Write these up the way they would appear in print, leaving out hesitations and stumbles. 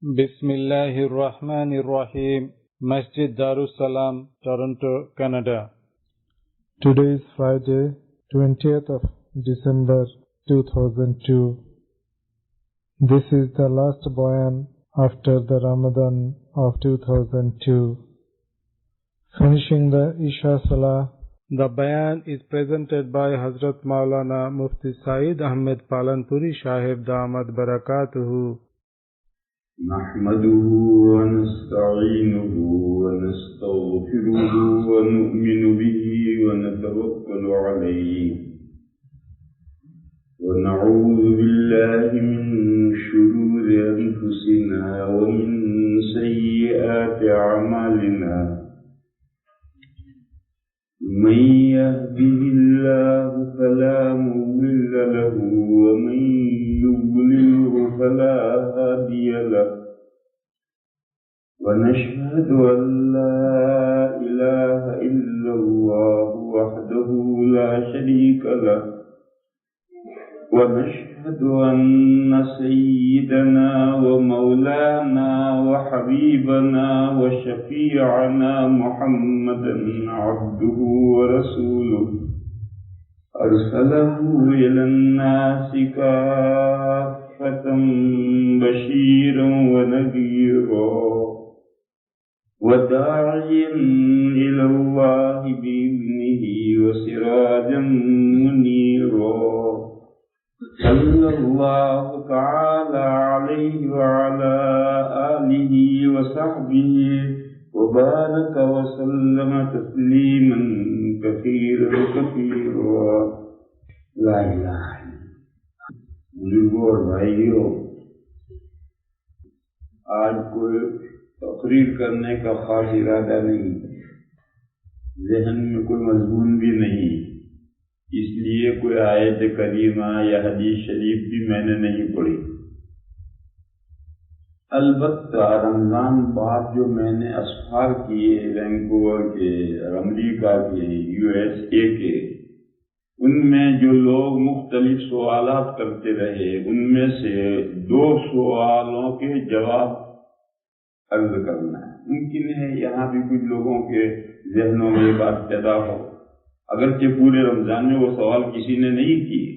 بسم الله الرحمن الرحيم. Masjid Darussalam, Toronto, Canada. Today is Friday, 20th of December 2002. This is the last bayan after the Ramadan of 2002. Finishing the Isha Salah. The bayan is presented by Hazrat Maulana Mufti Saeed Ahmed Palanpuri Sahib Damat Barakatuhu. نحمده ونستعينه ونستغفره ونؤمن به ونتوكل عليه ونعوذ بالله من شرور أنفسنا ومن سيئات أعمالنا من يهده الله فلا مضل له ومن يضلله فلا هادي له ونشهد أن لا إله إلا الله وحده لا شريك له ونشهد أن سيدنا ومولانا وحبيبنا وشفيعنا محمدا عبده ورسوله أرسله إلى الناس كافة بشيرا ونذيرا وداعيا إلى الله بإذنه وسراجا منيرا صلى الله تعالى عليه وعلى آله وصحبه وبارك وسلم تسليما كثيرا كثيرا لا إله بزرگوں اور بھائیوں، آج کوئی تقریر کرنے کا خاص ارادہ نہیں، ذہن میں کوئی مضمون بھی نہیں، اس لیے کوئی آیت کریمہ یا حدیث شریف بھی میں نے نہیں پڑھی۔ البتہ رمضان بعد جو میں نے اسفار کیے وینکوور کے، امریکہ کے، USA کے، ان میں جو لوگ مختلف سوالات کرتے رہے، ان میں سے 2 سوالوں کے جواب عرض کرنا ہے۔ ممکن ہے یہاں بھی کچھ لوگوں کے ذہنوں میں یہ بات پیدا ہو، اگرچہ پورے رمضان میں وہ سوال کسی نے نہیں کیے،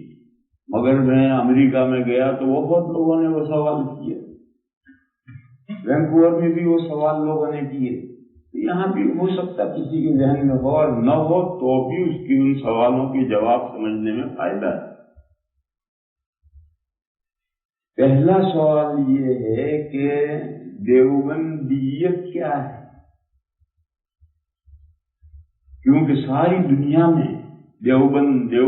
مگر میں امریکہ میں گیا تو بہت لوگوں نے وہ سوال کیے، وینکوور میں بھی وہ سوال لوگوں نے کیے۔ یہاں بھی ہو سکتا کسی کے ذہن میں ہو اور نہ ہو تو بھی اس کی ان سوالوں کے جواب سمجھنے میں فائدہ ہے۔ پہلا سوال یہ ہے کہ دیوبندیت کیا ہے؟ کیونکہ ساری دنیا میں دیوبندیت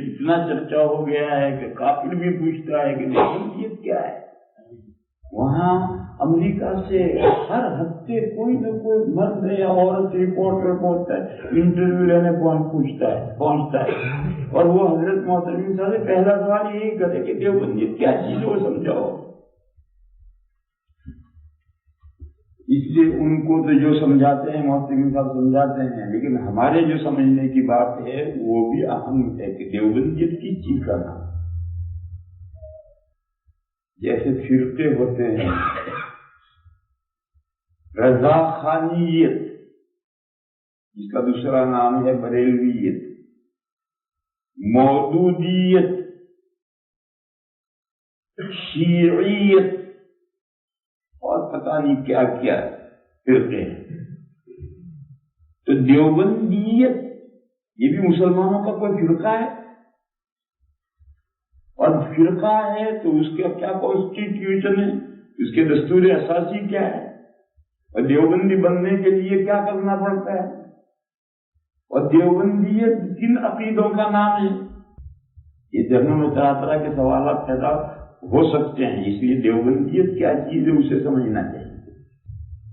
اتنا چرچا ہو گیا ہے کہ کافر بھی پوچھتا ہے کہ دیوبندیت کیا ہے۔ وہاں امریکہ سے ہر ہفتے کوئی نہ کوئی مرد یا عورت رپورٹر پہنچتا ہے، انٹرویو لینے پہنچتا ہے، اور وہ حضرت محترم صاحب سے پہلا سوال یہی کرے کہ دیوبندیت کیا چیز ہے وہ سمجھاؤ۔ اس لیے ان کو تو جو سمجھاتے ہیں محترم صاحب سمجھاتے ہیں، لیکن ہمارے جو سمجھنے کی بات ہے وہ بھی اہم ہے کہ دیوبندیت کس چیز کا نام۔ جیسے فرقے ہوتے ہیں، رضا خانیت جس کا دوسرا نام ہے بریلویت، مودودیت، شیعیت اور پتہ نہیں کیا کیا فرقے ہیں۔ تو دیوبندیت یہ بھی مسلمانوں کا کوئی فرقہ ہے، اور فرقہ ہے تو اس کا کیا کانسٹیٹیوشن ہے، اس کے دستور اساسی کیا ہے، اور دیوبندی بننے کے لیے کیا کرنا پڑتا ہے، اور دیوبندیت کن عقیدوں کا نام ہے۔ یہ ذہنوں میں طرح طرح کے سوالات پیدا ہو سکتے ہیں، اس لیے دیوبندیت کیا چیز ہے اسے سمجھنا چاہیے۔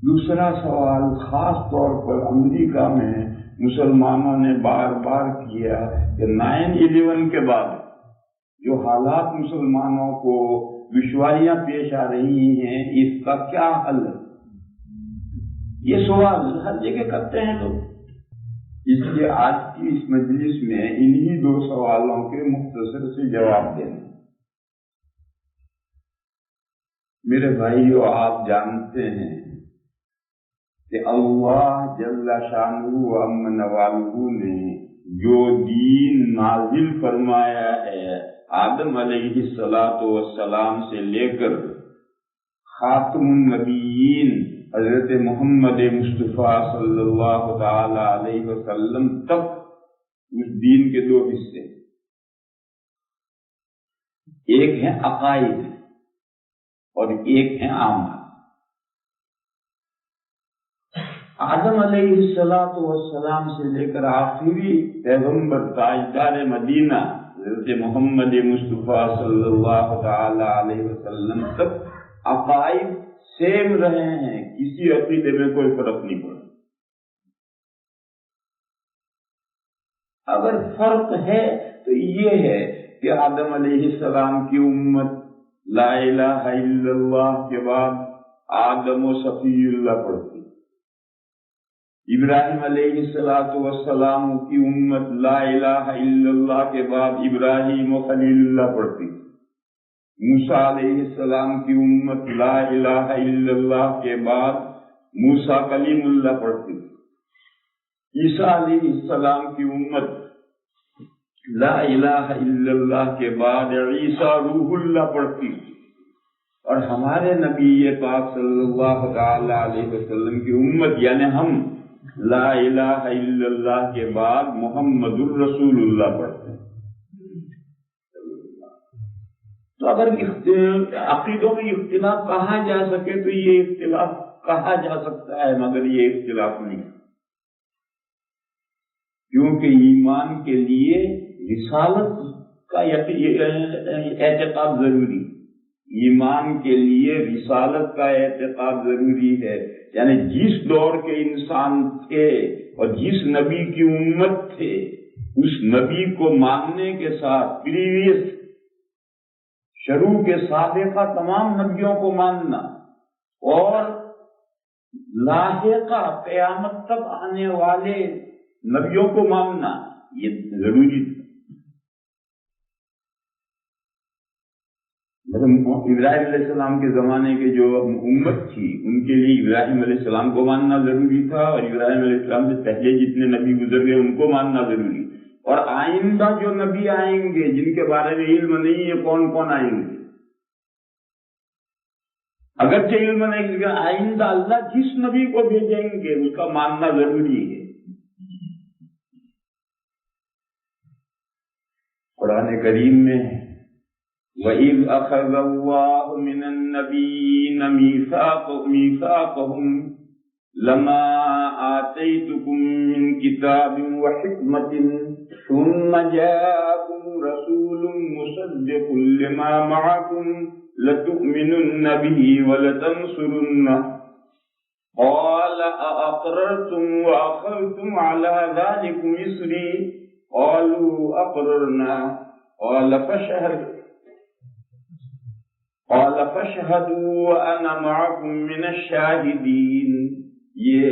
دوسرا سوال خاص طور پر امریکہ میں مسلمانوں نے بار بار کیا کہ 9/11 کے بعد جو حالات مسلمانوں کو دشواریاں پیش آ رہی ہیں، اس کا کیا حل ہے؟ یہ سوال ہر جگہ کرتے ہیں لوگ۔ اس لیے آج کی اس مجلس میں انہی 2 سوالوں کے مختصر سے جواب دینا۔ میرے بھائیو، آپ جانتے ہیں کہ اللہ جل شانہ و عم نوالہ نے جو دین نازل فرمایا ہے آدم علیہ السلام سے لے کر خاتم النبیین حضرت محمد مصطفیٰ صلی اللہ تعالی علیہ وسلم تک، اس دین کے دو حصے، ایک ہے عقائد اور ایک ہے اعمال۔ آدم علیہ السلام سے لے کر آخری پیغمبر تاجدار مدینہ حضرت محمد مصطفیٰ صلی اللہ تعالی علیہ وسلم تک عقائد سیم رہے ہیں، کسی عقیدے میں کوئی فرق نہیں پڑا۔ اگر فرق ہے تو یہ ہے کہ آدم علیہ السلام کی امت لا الہ الا اللہ کے بعد آدم و صفی اللہ پڑھتی، ابراہیم علیہ السلام کی امت لا الہ الا اللہ کے بعد ابراہیم و خلیل اللہ پڑھتی، موسیٰ علیہ السلام کی امت لا الہ الا اللہ کے بعد موسیٰ کلیم اللہ پڑھتی، عیسیٰ علیہ السلام کی امت لا الہ الا اللہ کے بعد عیسیٰ روح اللہ پڑھتی، اور ہمارے نبی پاک صلی اللہ تعالی علیہ وسلم کی امت یعنی ہم لا الہ الا اللہ کے بعد محمد الرسول اللہ پڑھتے ہیں۔ تو اگر عقیدوں میں اختلاف کہا جا سکے تو یہ اختلاف کہا جا سکتا ہے، مگر یہ اختلاف نہیں، کیونکہ ایمان کے لیے رسالت کا اعتقاد ضروری، ایمان کے لیے رسالت کا اعتقاد ضروری ہے، یعنی جس دور کے انسان تھے اور جس نبی کی امت تھے اس نبی کو ماننے کے ساتھ پریویس شروع کے سابقہ تمام نبیوں کو ماننا اور لاحقہ قیامت تک آنے والے نبیوں کو ماننا یہ ضروری تھا۔ ابراہیم علیہ السلام کے زمانے کے جو امت تھی ان کے لیے ابراہیم علیہ السلام کو ماننا ضروری تھا، اور ابراہیم علیہ السلام سے پہلے جتنے نبی گزر گئے ان کو ماننا ضروری، اور آئندہ جو نبی آئیں گے جن کے بارے میں علم نہیں ہے کون کون آئیں گے، اگرچہ علم نہیں کہ آئندہ اللہ جس نبی کو بھیجیں گے اس کا ماننا ضروری ہے۔ قرآن کریم میں وَإِذْ أَخَذَ اللَّهُ مِنَ النَّبِيِّينَ مِيثَاقَهُمْ لَمَا آتَيْتُكُم مِّن كِتَابٍ وَحِكْمَةٍ ثُمَّ جَاءَكُمْ رَسُولٌ مُصَدِّقٌ لِّمَا مَعَكُمْ لَتُؤْمِنُنَّ بِهِ وَلَتَنصُرُنَّهُ قَالَ أَأَقْرَرْتُمْ وَأَخَذْتُمْ عَلَىٰ ذَلِكُمْ إِصْرِي قَالُوا أَقْرَرْنَا قال فاشهدوا وأنا معكم من الشاهدين۔ یہ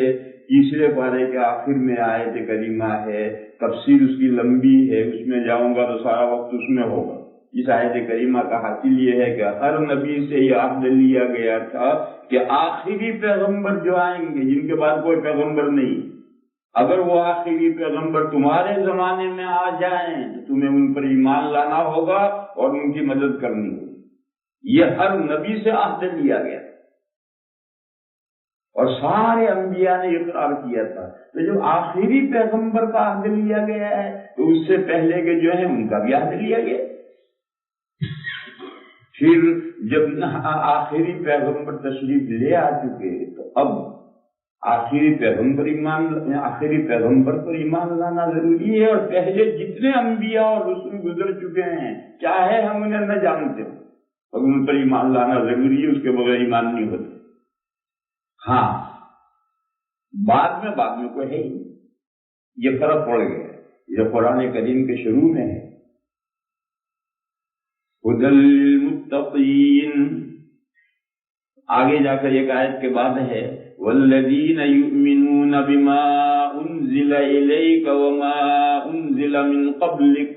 تیسرے پارے کے آخر میں آیت کریمہ ہے، تفسیر اس کی لمبی ہے، اس میں جاؤں گا تو سارا وقت اس میں ہوگا۔ اس آیت کریمہ کا حاصل یہ ہے کہ ہر نبی سے یہ عہد لیا گیا تھا کہ آخری پیغمبر جو آئیں گے جن کے بعد کوئی پیغمبر نہیں، اگر وہ آخری پیغمبر تمہارے زمانے میں آ جائیں تو تمہیں ان پر ایمان لانا ہوگا اور ان کی مدد کرنی ہوگی۔ یہ ہر نبی سے عہد لیا گیا اور سارے انبیاء نے اقرار کیا تھا، تو جب آخری پیغمبر کا عہد لیا گیا ہے تو اس سے پہلے کے جو ہیں ان کا بھی عہد لیا گیا۔ پھر جب آخری پیغمبر تشریف لے آ چکے تو اب آخری پیغمبر پر ایمان لانا ضروری ہے، اور پہلے جتنے انبیاء اور رسول گزر چکے ہیں چاہے ہم انہیں نہ جانتے ہوں اور ان پر ایمان لانا ضروری ہے، اس کے بغیر ایمان نہیں ہوتا۔ ہاں بعد میں کوئی ہے ہی، یہ فرق پڑ گیا، یہ قرآن کریم کے شروع میں ہے، ھدی للمتقین، آگے جا کر ایک آیت کے بعد ہے والذین یؤمنون بما انزل الیک وما انزل من قبلک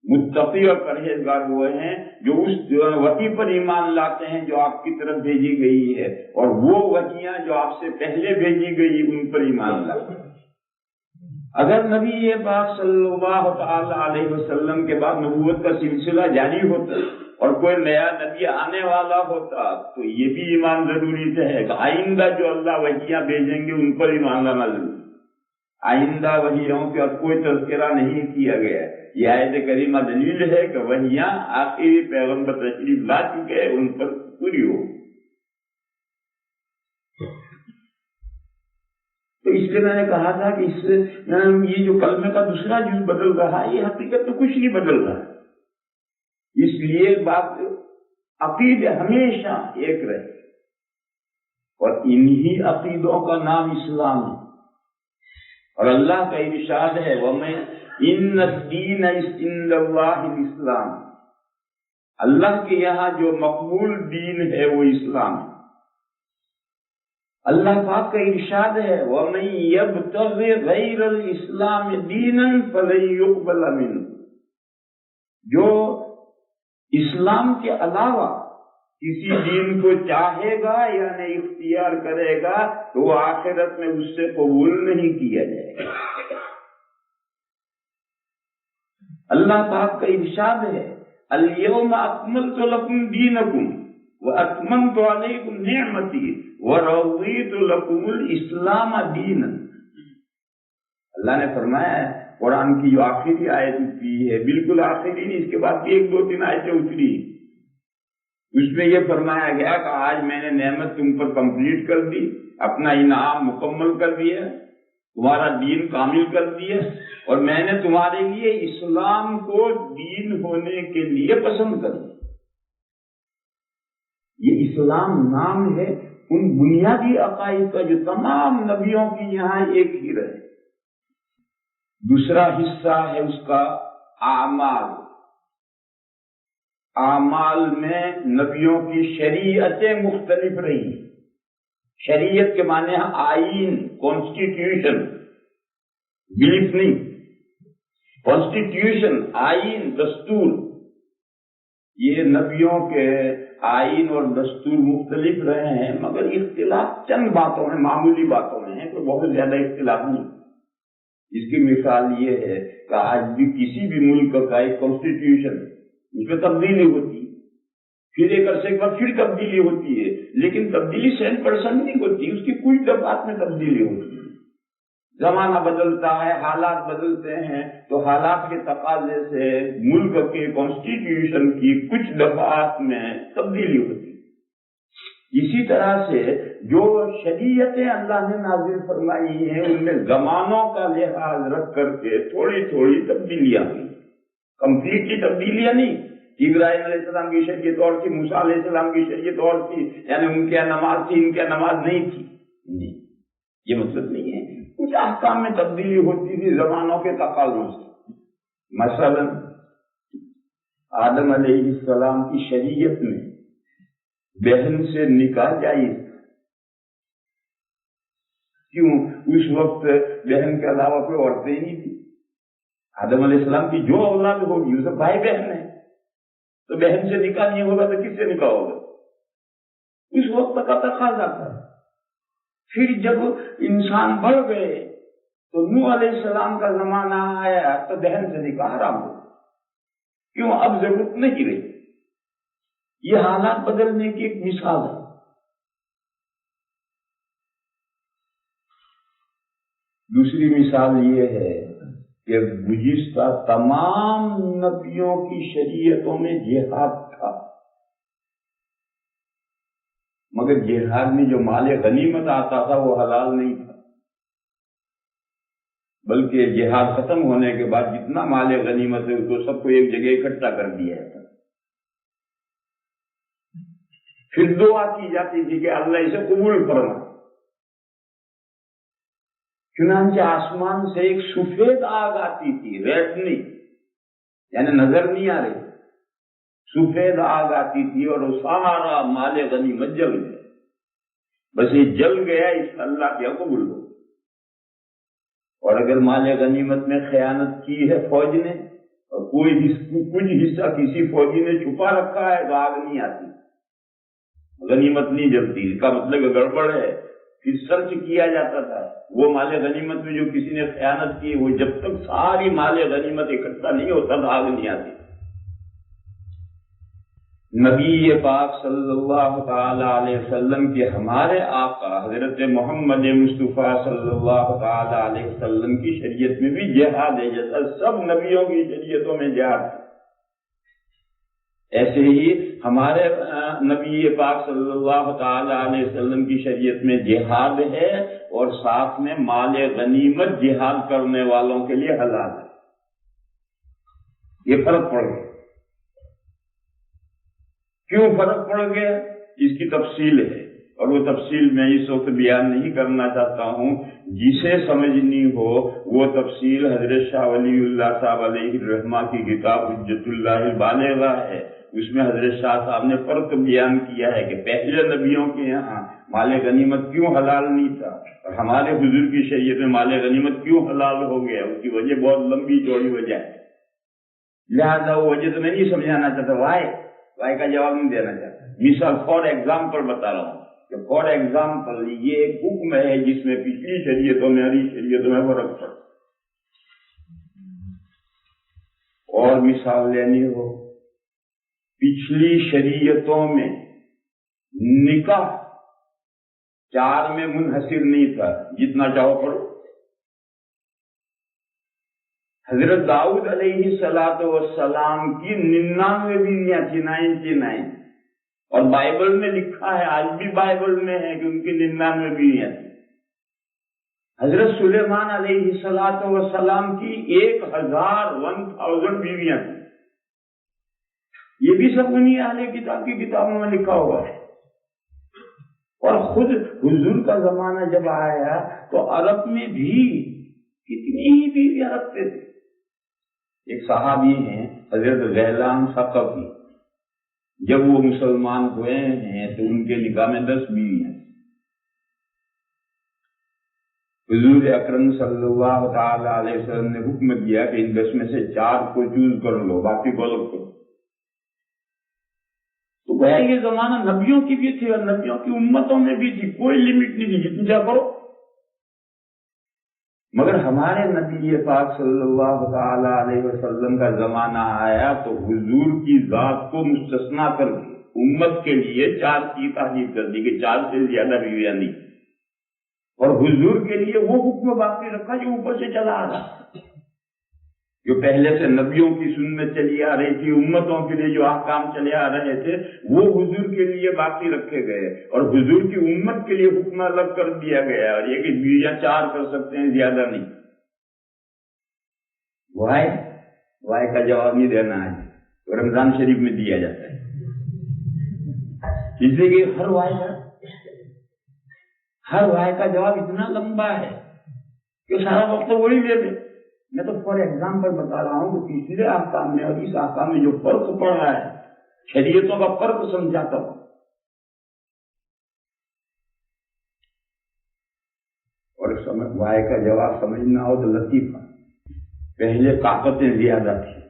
متقی اور پرہیزگار وہ ہیں جو اس وحی پر ایمان لاتے ہیں جو آپ کی طرف بھیجی گئی ہے، اور وہ وحیاں جو آپ سے پہلے بھیجی گئی ان پر ایمان لاتے ہیں۔ اگر نبی پاک صلی اللہ تعالی علیہ وسلم کے بعد نبوت کا سلسلہ جاری ہوتا اور کوئی نیا نبی آنے والا ہوتا تو یہ بھی ایمان ضروری ہے کہ آئندہ جو اللہ وحیاں بھیجیں گے ان پر ایمان لانا ضروری۔ آئندہ وحیوں کا کوئی تذکرہ نہیں کیا گیا ہے۔ یہ آیت کریمہ دلیل ہے کہ وحیاں آخری پیغمبر تشریف لا چکے ہیں، ان پر پوری ہو۔ تو اس لیے میں نے کہا تھا کہ اس سے یہ جو کلمے کا دوسرا جز بدل رہا ہے، یہ حقیقت تو کچھ نہیں بدل رہا ہے۔ اس لیے بات عقیدے ہمیشہ ایک رہے، اور انہی عقیدوں کا نام اسلام ہے۔ اور اللہ کا ارشاد ہے وَمَن إِنَّ الدِّينَ عِندَ اللَّهِ الْإِسْلَامُ، اللہ کے یہاں جو مقبول دین ہے وہ اسلام ہے۔ اللہ پاک کا ارشاد ہے وَمَن يَبْتَغِ غَيْرَ الْإِسْلَامِ دِينًا فَلَن يُقْبَلَ مِنْهُ، جو اسلام کے علاوہ کسی دین کو چاہے گا یعنی اختیار کرے گا تو وہ آخرت میں اس سے قبول نہیں کیا جائے گا۔ اللہ پاک کا ارشاد ہے اليوم اکملت لکم دینکم واتممت علیکم نعمتی ورضیت لکم الاسلام دینا۔ اللہ نے فرمایا ہے قرآن کی جو آخری آیت اتری ہے، بالکل آخری نہیں، اس کے بعد بھی 1-2-3 آیتیں اتری، اس میں یہ فرمایا گیا کہ آج میں نے نعمت تم پر کمپلیٹ کر دی، اپنا انعام مکمل کر دیا، تمہارا دین کامل کر دیا، اور میں نے تمہارے لیے اسلام کو دین ہونے کے لیے پسند کر دیا۔ یہ اسلام نام ہے ان بنیادی عقائد کا جو تمام نبیوں کی یہاں ایک ہی رہے۔ دوسرا حصہ ہے اس کا اعمال۔ اعمال میں نبیوں کی شریعتیں مختلف رہی۔ شریعت کے معنی ہے آئین، کانسٹیٹیوشن، بلیف نہیں، کانسٹیٹیوشن، آئین، دستور۔ یہ نبیوں کے آئین اور دستور مختلف رہے ہیں، مگر اختلاف چند باتوں میں، معمولی باتوں میں ہے، تو بہت زیادہ اختلاف نہیں۔ اس کی مثال یہ ہے کہ آج بھی کسی بھی ملک کا ایک کانسٹیٹیوشن، اس میں تبدیلی ہوتی ہے، پھر ایک عرصے کے بعد پھر تبدیلی ہوتی ہے، لیکن تبدیلی 100% نہیں ہوتی، اس کی کچھ دفعات میں تبدیلی ہوتی ہے۔ زمانہ بدلتا ہے، حالات بدلتے ہیں، تو حالات کے تقاضے سے ملک کے کانسٹیٹیوشن کی کچھ دفعات میں تبدیلی ہوتی ہے۔ اسی طرح سے جو شریعتیں اللہ نے نازل فرمائی ہیں ان میں زمانوں کا لحاظ رکھ کر کے تھوڑی تھوڑی تبدیلیاں ہوئی، کمپلیٹلی تبدیلیاں نہیں۔ ابراہیم علیہ السلام کی شریعت اور تھی، موسیٰ علیہ السلام کی شریعت اور تھی، یعنی ان کے نماز تھی، ان کے نماز نہیں تھی، نہیں، یہ مطلب نہیں ہے۔ کچھ احکام میں تبدیلی ہوتی تھی زمانوں کے تقاضوں سے۔ مثلا آدم علیہ السلام کی شریعت میں بہن سے نکاح جائز، کیوں؟ اس وقت بہن کے علاوہ کوئی عورتیں نہیں تھی۔ آدم علیہ السلام کی جو اولاد ہوگی وہ سب بھائی بہن ہیں، تو بہن سے نکاح نہیں ہوگا تو کس سے نکاح ہوگا؟ اس وقت کا تقاضا تھا۔ پھر جب انسان بڑھ گئے تو نوح علیہ السلام کا زمانہ آیا تو بہن سے نکاح حرام ہو، کیوں؟ اب ضرورت نہیں رہی۔ یہ حالات بدلنے کی ایک مثال ہے۔ دوسری مثال یہ ہے کہ گزشتہ تمام نبیوں کی شریعتوں میں جہاد تھا، مگر جہاد میں جو مال غنیمت آتا تھا وہ حلال نہیں تھا، بلکہ جہاد ختم ہونے کے بعد جتنا مال غنیمت ہے اس کو سب کو ایک جگہ اکٹھا کر دیا جاتا، پھر دعا کی جاتی تھی کہ اللہ اسے قبول فرما۔ چنانچہ آسمان سے ایک سفید آگ آتی تھی، ریڈ نہیں، یعنی نظر نہیں آ رہی، سفید آگ آتی تھی اور وہ سارا مال غنیمت جل گیا۔ بس یہ جل گیا، اس اللہ کیا قبول ہو۔ اور اگر مال غنیمت میں خیانت کی ہے فوج نے اور کچھ حصہ کسی فوجی نے چھپا رکھا ہے تو آگ نہیں آتی، غنیمت نہیں جلتی، اس کا مطلب گڑبڑ ہے۔ پھر سرچ کیا جاتا تھا، وہ مال غنیمت میں جو کسی نے خیانت کی، وہ جب تک ساری مال غنیمت اکٹھا نہیں ہوتا تھا آگ نہیں آتی۔ نبی پاک صلی اللہ تعالی علیہ وسلم کے ہمارے آقا حضرت محمد مصطفیٰ صلی اللہ تعالی علیہ وسلم کی شریعت میں بھی جہاد ہے، جیسا سب نبیوں کی شریعتوں میں جہاد ہے، ایسے ہی ہمارے نبی پاک صلی اللہ تعالی علیہ وسلم کی شریعت میں جہاد ہے، اور ساتھ میں مال غنیمت جہاد کرنے والوں کے لیے حلال ہے۔ یہ فرق پڑ گیا۔ کیوں فرق پڑ گیا؟ اس کی تفصیل ہے، اور وہ تفصیل میں اس وقت بیان نہیں کرنا چاہتا ہوں۔ جسے سمجھنی ہو وہ تفصیل حضرت شاہ ولی اللہ صاحب علیہ الرحمہ کی کتاب حجت اللہ البالغہ ہے، اس میں حضرت شاہ صاحب نے فرق بیان کیا ہے کہ پہلے نبیوں کے یہاں مال غنیمت کیوں حلال نہیں تھا، اور ہمارے حضور کی شریعت میں مال غنیمت کیوں حلال ہو گیا۔ اس کی وجہ بہت لمبی چوڑی وجہ ہے، لہذا وہ وجہ تو میں نہیں سمجھانا چاہتا، وائی کا جواب نہیں دینا چاہتا۔ مثال فار ایگزامپل بتا رہا ہوں کہ فار ایگزامپل یہ ایک حکم ہے جس میں پچھلی شریعتوں میں ہری شریعتوں میں فرق پڑا، اور مثال لینی ہو پچھلی شریعتوں میں نکاح 4 میں منحصر نہیں تھا، جتنا چاہو پڑھو۔ حضرت داؤد علیہ السلام کی 99 بیویاں تھی، 99، اور بائبل میں لکھا ہے، آج بھی بائبل میں ہے کہ ان کی 99 بیویاں تھیں۔ حضرت سلیمان علیہ السلام کی 1000 بیویاں تھیں۔ یہ بھی سب انہی اہل کتاب کی کتابوں میں لکھا ہوا ہے۔ اور خود حضور کا زمانہ جب آیا تو عرب میں بھی کتنی ہی بیویاں رکھتے تھے۔ ایک صحابی ہیں حضرت غیلان ثقفی، جب وہ مسلمان ہوئے ہیں تو ان کے نکاح میں 10 بیویاں۔ حضور اکرم صلی اللہ تعالی علیہ وسلم نے حکم دیا کہ ان 10 میں سے 4 کو چوز کر لو، باقی کو الگ کرو۔ تو گویا یہ زمانہ نبیوں کی بھی تھی اور نبیوں کی امتوں میں بھی تھی، کوئی لمٹ نہیں تھی، جتنی چاہ کرو۔ مگر ہمارے نبی پاک صلی اللہ تعالی علیہ وسلم کا زمانہ آیا تو حضور کی ذات کو مستثنا کر کے امت کے لیے 4 کی تحدید کر دی کہ 4 سے زیادہ بیویاں نہیں، اور حضور کے لیے وہ حکم باقی رکھا جو اوپر سے چلا آ رہا، جو پہلے سے نبیوں کی سنت چلی آ رہی تھی، امتوں کے لیے جو احکام چلے آ رہے تھے وہ حضور کے لیے باقی رکھے گئے، اور حضور کی امت کے لیے حکم الگ کر دیا گیا، اور یہ کہ بیویاں 4 کر سکتے ہیں، زیادہ نہیں۔ وائے کا جواب نہیں دینا ہے، رمضان شریف میں دیا جاتا ہے، اس لیے کہ ہر وائے کا جواب اتنا لمبا ہے کہ سارا وقت وہی لے لے۔ میں تو فار ایگزامپل بتا رہا ہوں کہ پچھلے احکام میں اور اس احکام میں جو فرق پڑ رہا ہے، شریعتوں کا فرق سمجھاتا ہوں۔ اور وائے کا جواب سمجھنا ہو تو لطیفہ، پہلے طاقتیں زیادہ تھیں،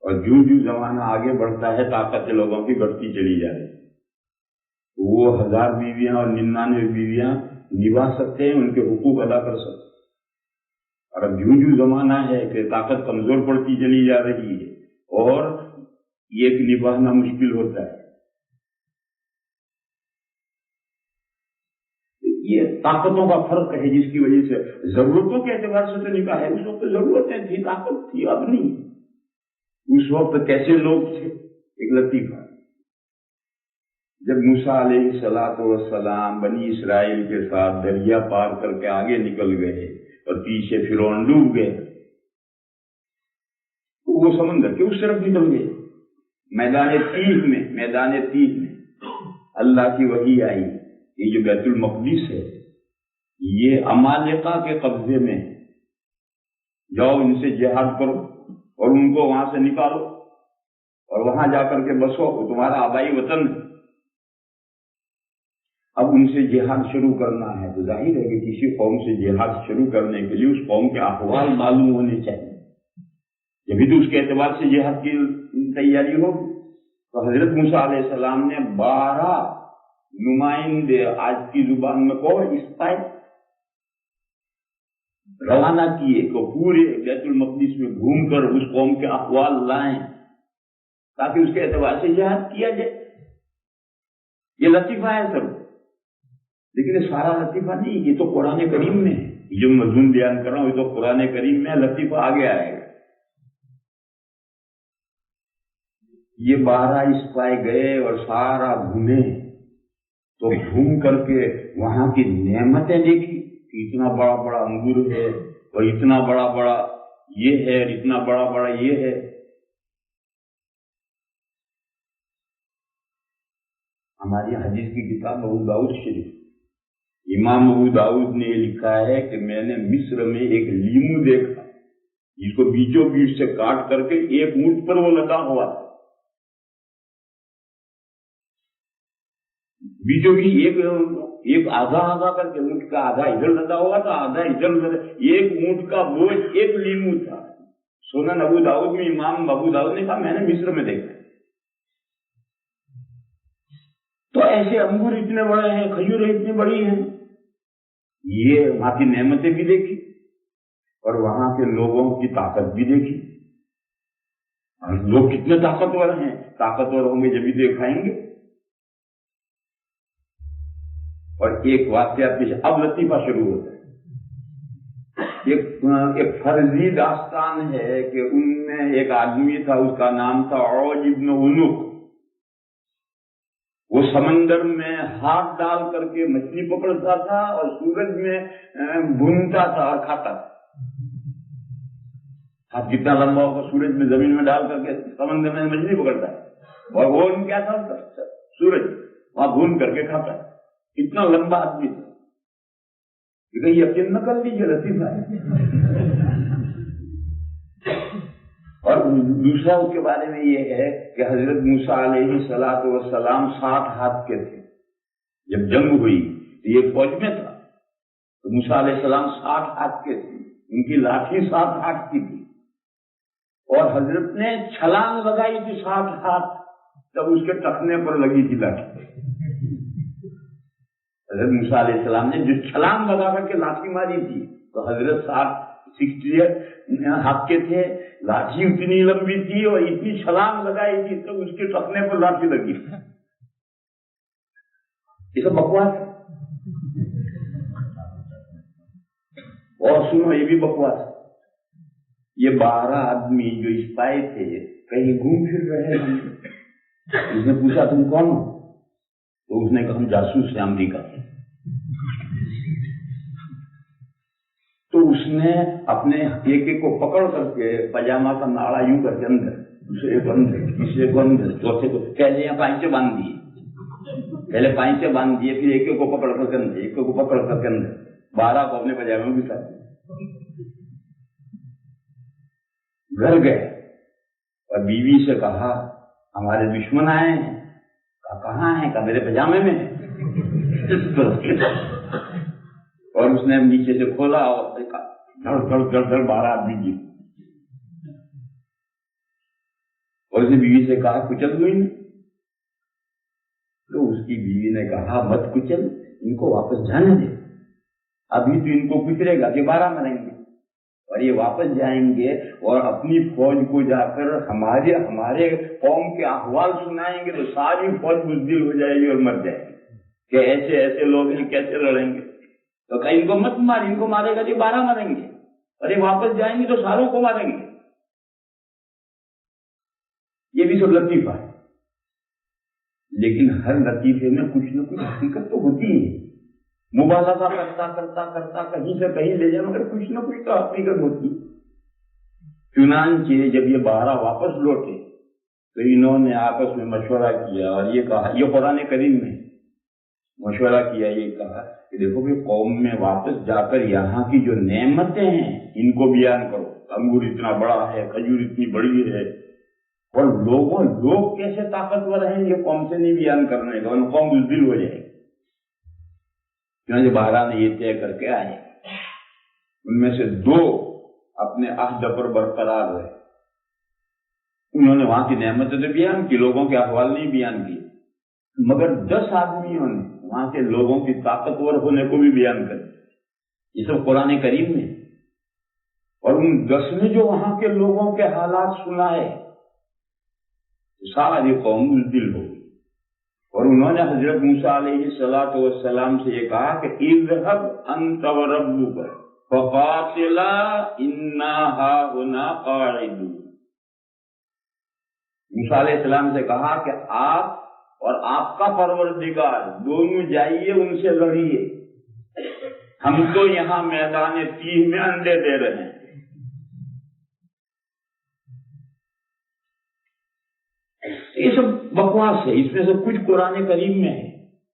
اور جو زمانہ آگے بڑھتا ہے طاقتیں لوگوں کی بڑھتی چلی جا رہی، وہ 1000 بیویاں اور 99 بیویاں نبھا سکتے ہیں، ان کے حقوق ادا کر سکتے ہیں۔ اور اب جو زمانہ ہے کہ طاقت کمزور پڑتی چلی جا رہی ہے اور یہ نبھانا مشکل ہوتا ہے۔ یہ طاقتوں کا فرق ہے جس کی وجہ سے ضرورتوں کے اعتبار سے تو نکاح ہے، اس وقت ضرورتیں تھی، طاقت تھی، اب نہیں۔ اس وقت کیسے لوگ تھے؟ ایک لطیفہ، جب موسیٰ علیہ السلام بنی اسرائیل کے ساتھ دریا پار کر کے آگے نکل گئے اور پیچھے فرعون ڈوب گئے، تو وہ سمندر کے اس طرف نکل گئے۔ میدان تیہ میں اللہ کی وحی آئی، یہ جو بیت المقدس ہے یہ عمالقہ کے قبضے میں ہے، جاؤ ان سے جہاد کرو اور ان کو وہاں سے نکالو اور وہاں جا کر کے بسو، وہ تمہارا آبائی وطن ہے۔ اب ان سے جہاد شروع کرنا ہے تو ظاہر ہے کہ کسی قوم سے جہاد شروع کرنے کے لیے اس قوم کے احوال معلوم ہونے چاہیے، جبھی تو اس کے اعتبار سے جہاد کی تیاری ہوگی. تو حضرت موسیٰ علیہ السلام نے 12 نمائندے، آج کی زبان میں کہو اسپائی، روانہ کیے کہ پورے بیت المقدس میں گھوم کر اس قوم کے احوال لائیں تاکہ اس کے اعتبار سے جہاد کیا جائے. یہ لطیفہ ہے سب، لیکن یہ سارا لطیفہ نہیں، یہ تو قرآن کریم میں ہے. یہ جو مضمون بیان کر رہا ہوں یہ تو قرآن کریم میں، لطیفہ آگے آئے گا. یہ 12 اسپائی گئے اور سارا گھومے، تو گھوم کر کے وہاں کی نعمتیں دیکھی کہ اتنا بڑا بڑا انگور ہے اور اتنا بڑا بڑا یہ ہے اور اتنا بڑا بڑا یہ ہے. ہماری حدیث کی کتاب ابو داؤد شریف، امام ابو داؤد نے لکھا ہے کہ میں نے مصر میں ایک لیمو دیکھا جس کو بیچوں بیچ سے کاٹ کر کے ایک اونٹ پر وہ لگا ہوا تھا. بیچوں بیچ ایک آدھا کر کے اونٹ کا آدھا ادھر لگا ہوا تھا، آدھا ادھر، ایک اونٹ کا بوجھ ایک لیمو تھا. سنن ابو داؤد میں امام ابو داؤد نے کہا میں نے مصر میں دیکھا. تو ایسے انگور اتنے بڑے ہیں، کھجوریں اتنی بڑی ہیں. یہ وہاں کی نعمتیں بھی دیکھی اور وہاں کے لوگوں کی طاقت بھی دیکھی. لوگ کتنے طاقتور ہیں، طاقتور ہوں گے جب بھی دکھائیں گے. اور ایک واقعہ پیش، اب لطیفہ شروع ہوتا ہے. ایک فرضی داستان ہے کہ ان میں ایک آدمی تھا، اس کا نام تھا عوج ابن عنق. وہ سمندر میں ہاتھ ڈال کر کے مچھلی پکڑتا تھا اور سورج میں بھونتا تھا اور کھاتا تھا. ہاتھ کتنا لمبا ہوگا، سورج میں زمین میں ڈال کر کے سمندر میں مچھلی پکڑتا ہے اور وہ کیا تھا، سورج وہاں بھون کر کے کھاتا ہے. اتنا لمبا آدمی تھا. یقین نہ کر لیجیے، لطیفہ ہے. اور دوسرا اس کے بارے میں یہ ہے کہ حضرت موسیٰ علیہ السلام 60 ہاتھ کے تھے. جب جنگ ہوئی تو یہ فوج میں تھا، تو موسیٰ علیہ السلام 60 ہاتھ کے تھے. ان کی لاٹھی 7 ہاتھ کی تھی اور حضرت نے چھلانگ لگائی تھی 60 ہاتھ، تب اس کے ٹخنے پر لگی تھی لاٹھی. حضرت موسیٰ علیہ السلام نے جو چھلانگ لگا کر کے لاٹھی ماری تھی، تو حضرت 60 ہاتھ کے تھے، لاٹھی اتنی لمبی تھی اور اتنی چھلانگ لگائی تھی تو اس کے ٹخنے پر لاٹھی لگی. یہ سب بکواس ہے. اور سنو، یہ بھی بکواس. یہ 12 آدمی جو اسپائی تھے کہیں گھوم پھر رہے ہیں. اس نے پوچھا تم کون ہو؟ تو اس نے کہا ہم جاسوس ہیں امریکہ. تو اس نے اپنے ایک کو پکڑ کر کے پاجامہ کا ناڑا یوں کر کے اندر، دوسرے کو اندر، تیسرے کو اندر، چوتھے کو پہلے یہاں پائچے باندھ دیے، پہلے پائچے باندھ دیے، پھر ایک کو پکڑ کر کے اندر، ایک کو پکڑ کر کے اندر، 12 کو اپنے پاجامے میں گھسا دیا. گھر گئے اور بیوی سے کہا ہمارے دشمن آئے ہیں. کہاں ہیں؟ کہا میرے پاجامے میں. اور اس نے نیچے سے کھولا اور دیکھا دھڑ دھڑ دھڑ دھڑ 12 آدمی جی. اور اس نے بیوی سے کہا کچل دو انہیں. تو اس کی بیوی نے کہا مت کچل، ان کو واپس جانے دے. ابھی تو ان کو کچلے گا کہ 12 مریں گے اور یہ واپس جائیں گے اور اپنی فوج کو جا کر ہمارے قوم کے احوال سنائیں گے تو ساری فوج بزدل ہو جائے گی اور مر جائے گی کہ ایسے ایسے لوگ ہیں، کیسے لڑیں گے. تو کہیں ان کو مت مار، ان کو مارے گا کہ 12 مریں گے اور یہ واپس جائیں گے تو ساروں کو ماریں گے. یہ بھی سب لطیفہ ہے، لیکن ہر لطیفے میں کچھ نہ کچھ حقیقت تو ہوتی ہے. مبالغہ کرتا کرتا کرتا کہیں سے کہیں لے جائے مگر کچھ نہ کچھ تو حقیقت ہوتی. چنانچہ جب یہ 12 واپس لوٹے تو انہوں نے آپس میں مشورہ کیا اور یہ کہا، یہ قرآن کریم میں مشورہ کیا، یہ کہا کہ دیکھو کہ قوم میں واپس جا کر یہاں کی جو نعمتیں ہیں ان کو بیان کرو. انگور اتنا بڑا ہے، کھجور اتنی بڑی ہے، اور لوگ کیسے طاقتور ہیں یہ قوم سے نہیں بیان کرنے کا، ان قوم بزدل ہو جائے. چنانچہ 12 نے یہ طے کر کے آئے. ان میں سے 2 اپنے عہد پر برقرار رہے انہوں نے وہاں کی نعمتیں تو بیان کی، لوگوں کے احوال نہیں بیان کیے، مگر 10 آدمیوں نے وہاں کے لوگوں کی طاقتور ہونے کو بھی بیان کر دیا۔ یہ سب قرآن کریم میں، اور ان 10 نے جو وہاں کے لوگوں کے حالات سنائے، ساری قوم دل ہو گئی، اور انہوں نے حضرت موسیٰ علیہ السلام سے یہ کہا کہ اذهب انت وربک فقاتلا انا ہاہنا قاعدون۔ موسیٰ علیہ السلام سے کہا کہ آپ اور آپ کا پروردگار دونوں جائیے، ان سے لڑیے، ہم تو یہاں میدان تیہ میں انڈے دے رہے ہیں۔ یہ سب بکواس ہے، اس میں سے کچھ قرآن کریم میں ہے،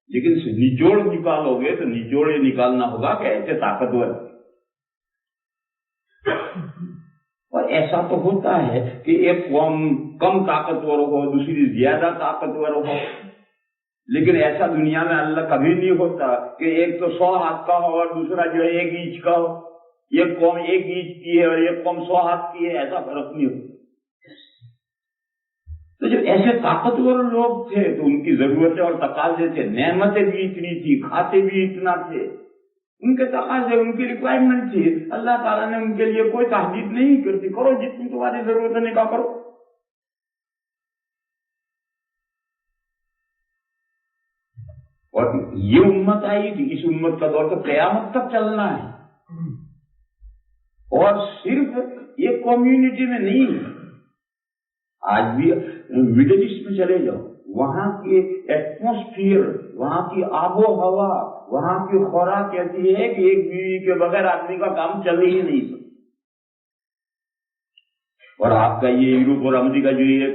لیکن نچوڑ نکالو گے تو نچوڑ یہ نکالنا ہوگا کہ ایسے طاقتور، اور ایسا تو ہوتا ہے کہ ایک قوم کم طاقتور ہو، دوسری زیادہ طاقتور ہو، لیکن ایسا دنیا میں اللہ کبھی نہیں ہوتا کہ ایک تو 100 ہاتھ کا ہو اور دوسرا جو ہے 1 انچ کا ہو، ایک قوم 1 انچ کی ہے اور ایک قوم 100 ہاتھ کی ہے، ایسا فرق نہیں ہوتا۔ تو جب ایسے طاقتور لوگ تھے تو ان کی ضرورتیں اور تقاضے تھے، نعمتیں بھی اتنی تھی، کھاتے بھی اتنا تھے، ان کے تقاضے، ان کی ریکوائرمنٹ تھی، اللہ تعالیٰ نے ان کے لیے کوئی تحدید نہیں کرتی، کرو جتنی تمہاری ضرورت ہے نکاح کرو۔ اور یہ امت آئی تھی، اس امت کا دور تو قیامت تک چلنا ہے، اور صرف ایک کمیونٹی میں نہیں، آج بھی مڈل ایسٹ میں چلے جاؤ، وہاں کی ایٹماسفیئر، وہاں کی آب و ہوا، وہاں کی خوراک کہتی ہے کہ ایک بیوی کے بغیر آدمی کا کام چل ہی نہیں سکتا۔ اور آپ کا یہ یورپ اور امریکہ جو یہ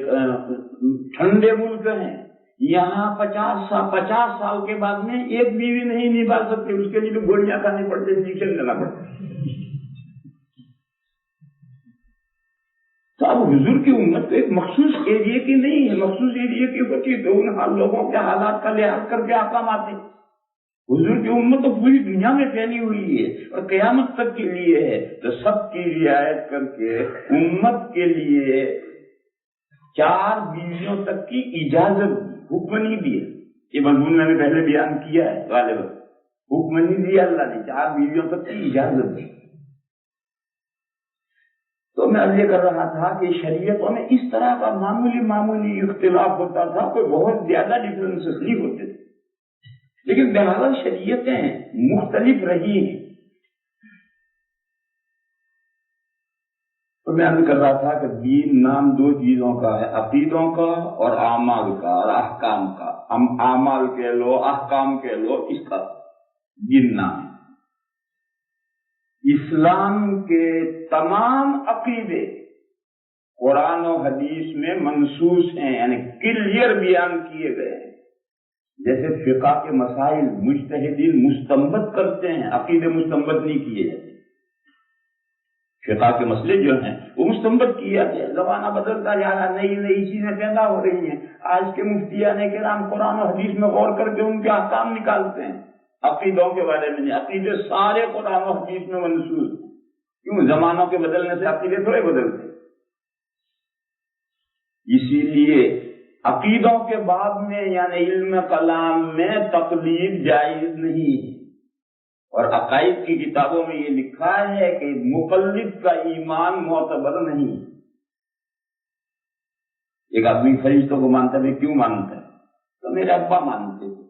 ٹھنڈے ملک ہیں، یہاں 50 سال کے بعد میں ایک بیوی نہیں نبھا سکتے، اس کے لیے تو گولیاں کھانی پڑتی، انجیکشن لینا پڑتا۔ تو اب حضور کی امت تو ایک مخصوص ایریے کی نہیں ہے، مخصوص ایریے کی ہوتی تو ان لوگوں کے حالات کا لحاظ کر کے احکام آتے۔ حضور کی امت تو پوری دنیا میں پھیلی ہوئی ہے اور قیامت تک کے لیے ہے، تو سب کی رعایت کر کے امت کے لیے 4 بیویوں تک کی اجازت، حکم نہیں دیا، یہ مضمون میں نے پہلے بیان کیا ہے، غالباً حکم نہیں دیا اللہ نے، 4 بیویوں تک کی اجازت دی۔ تو میں اب یہ کر رہا تھا کہ شریعتوں میں اس طرح کا معمولی اختلاف ہوتا تھا، کوئی بہت زیادہ ڈفرینسز نہیں ہوتے تھے، لیکن بہرحال شریعتیں مختلف رہی ہیں۔ تو میں اب کر رہا تھا کہ دین نام 2 چیزوں کا ہے، عقیدوں کا اور اعمال کا اور احکام کا۔ اعمال کہہ لو، احکام کہہ لو، اس کا دین نام ہے۔ اسلام کے تمام عقیدے قرآن و حدیث میں منصوص ہیں، یعنی کلیئر بیان کیے گئے ہیں۔ جیسے فقہ کے مسائل مجتہدین مستنبط کرتے ہیں، عقیدے مستنبط نہیں کیے جاتے۔ فقہ کے مسئلے جو ہیں وہ مستنبط کیے جاتے ہیں، زمانہ بدلتا جا رہا، نئی چیزیں پیدا ہو رہی ہیں، آج کے مفتیان کرام قرآن و حدیث میں غور کر کے ان کے احکام نکالتے ہیں، عقیدوں کے بارے میں نہیں۔ عقیدے سارے قرآن و حدیث میں منصوص، کیوں؟ زمانوں کے بدلنے سے عقیدے تھوڑے بدلتے۔ اسی لیے عقیدوں کے باب میں یعنی علم کلام میں تقلید جائز نہیں ہے، اور عقائد کی کتابوں میں یہ لکھا ہے کہ مقلد کا ایمان معتبر نہیں۔ ایک آدمی فرشتوں کو مانتا ہے، کیوں مانتا ہے؟ تو میرے ابا مانتے تھے،